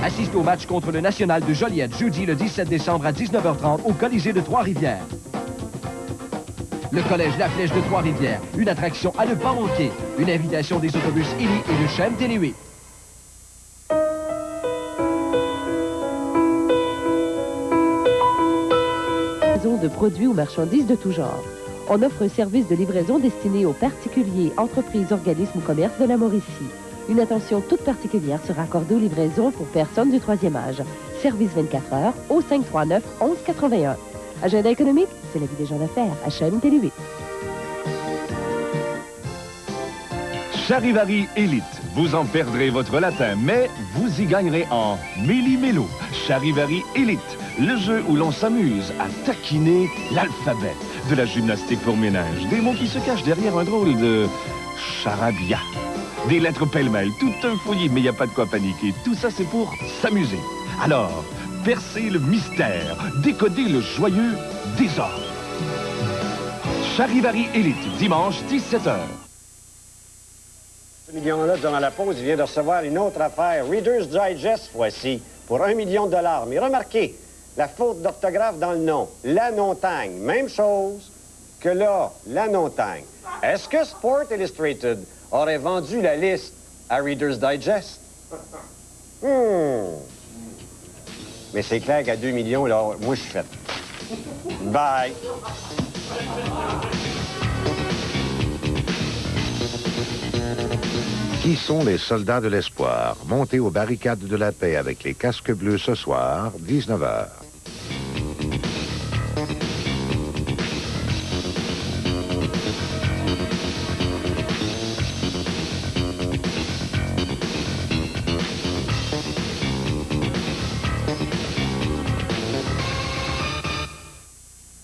Assistez au match contre le National de Joliette, jeudi le 17 décembre à 19h30 au Colisée de Trois-Rivières. Le Collège La Flèche de Trois-Rivières, une attraction à ne pas manquer. Une invitation des autobus Élie et de chaîne Télé 8. De produits ou marchandises de tout genre. On offre un service de livraison destiné aux particuliers, entreprises, organismes ou commerces de la Mauricie. Une attention toute particulière sera accordée aux livraisons pour personnes du 3e âge. Service 24 heures au 539-1181. Agenda économique, c'est la vie des gens d'affaires. À chaîne Télé 8. Charivari Elite. Vous en perdrez votre latin, mais vous y gagnerez en méli-mélo. Charivari Elite, le jeu où l'on s'amuse à taquiner l'alphabet. De la gymnastique pour ménage, des mots qui se cachent derrière un drôle de charabia. Des lettres pêle-mêle, tout un fouillis, mais il n'y a pas de quoi paniquer. Tout ça, c'est pour s'amuser. Alors, percez le mystère, décodez le joyeux désordre. Charivari Elite, dimanche, 17h. Ce million-là, durant la pause, il vient de recevoir une autre affaire. Reader's Digest, voici, pour $1 million. Mais remarquez, la faute d'orthographe dans le nom. La Montagne. Même chose que là, la Montagne. Est-ce que Sport Illustrated aurait vendu la liste à Reader's Digest? Mais c'est clair qu'à 2 millions, là, moi, je suis fait. Bye. Qui sont les soldats de l'espoir? Montez aux barricades de la paix avec les casques bleus ce soir, 19h.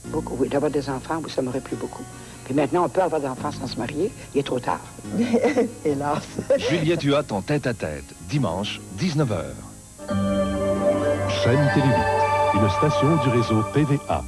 Beaucoup, oui. D'avoir des enfants, oui, ça m'aurait plu beaucoup. Puis maintenant, on peut avoir des enfants sans se marier. Il est trop tard. Hélas. Juliette Huot en tête-à-tête, dimanche, 19h. Chaîne Télé 8, une station du réseau TVA.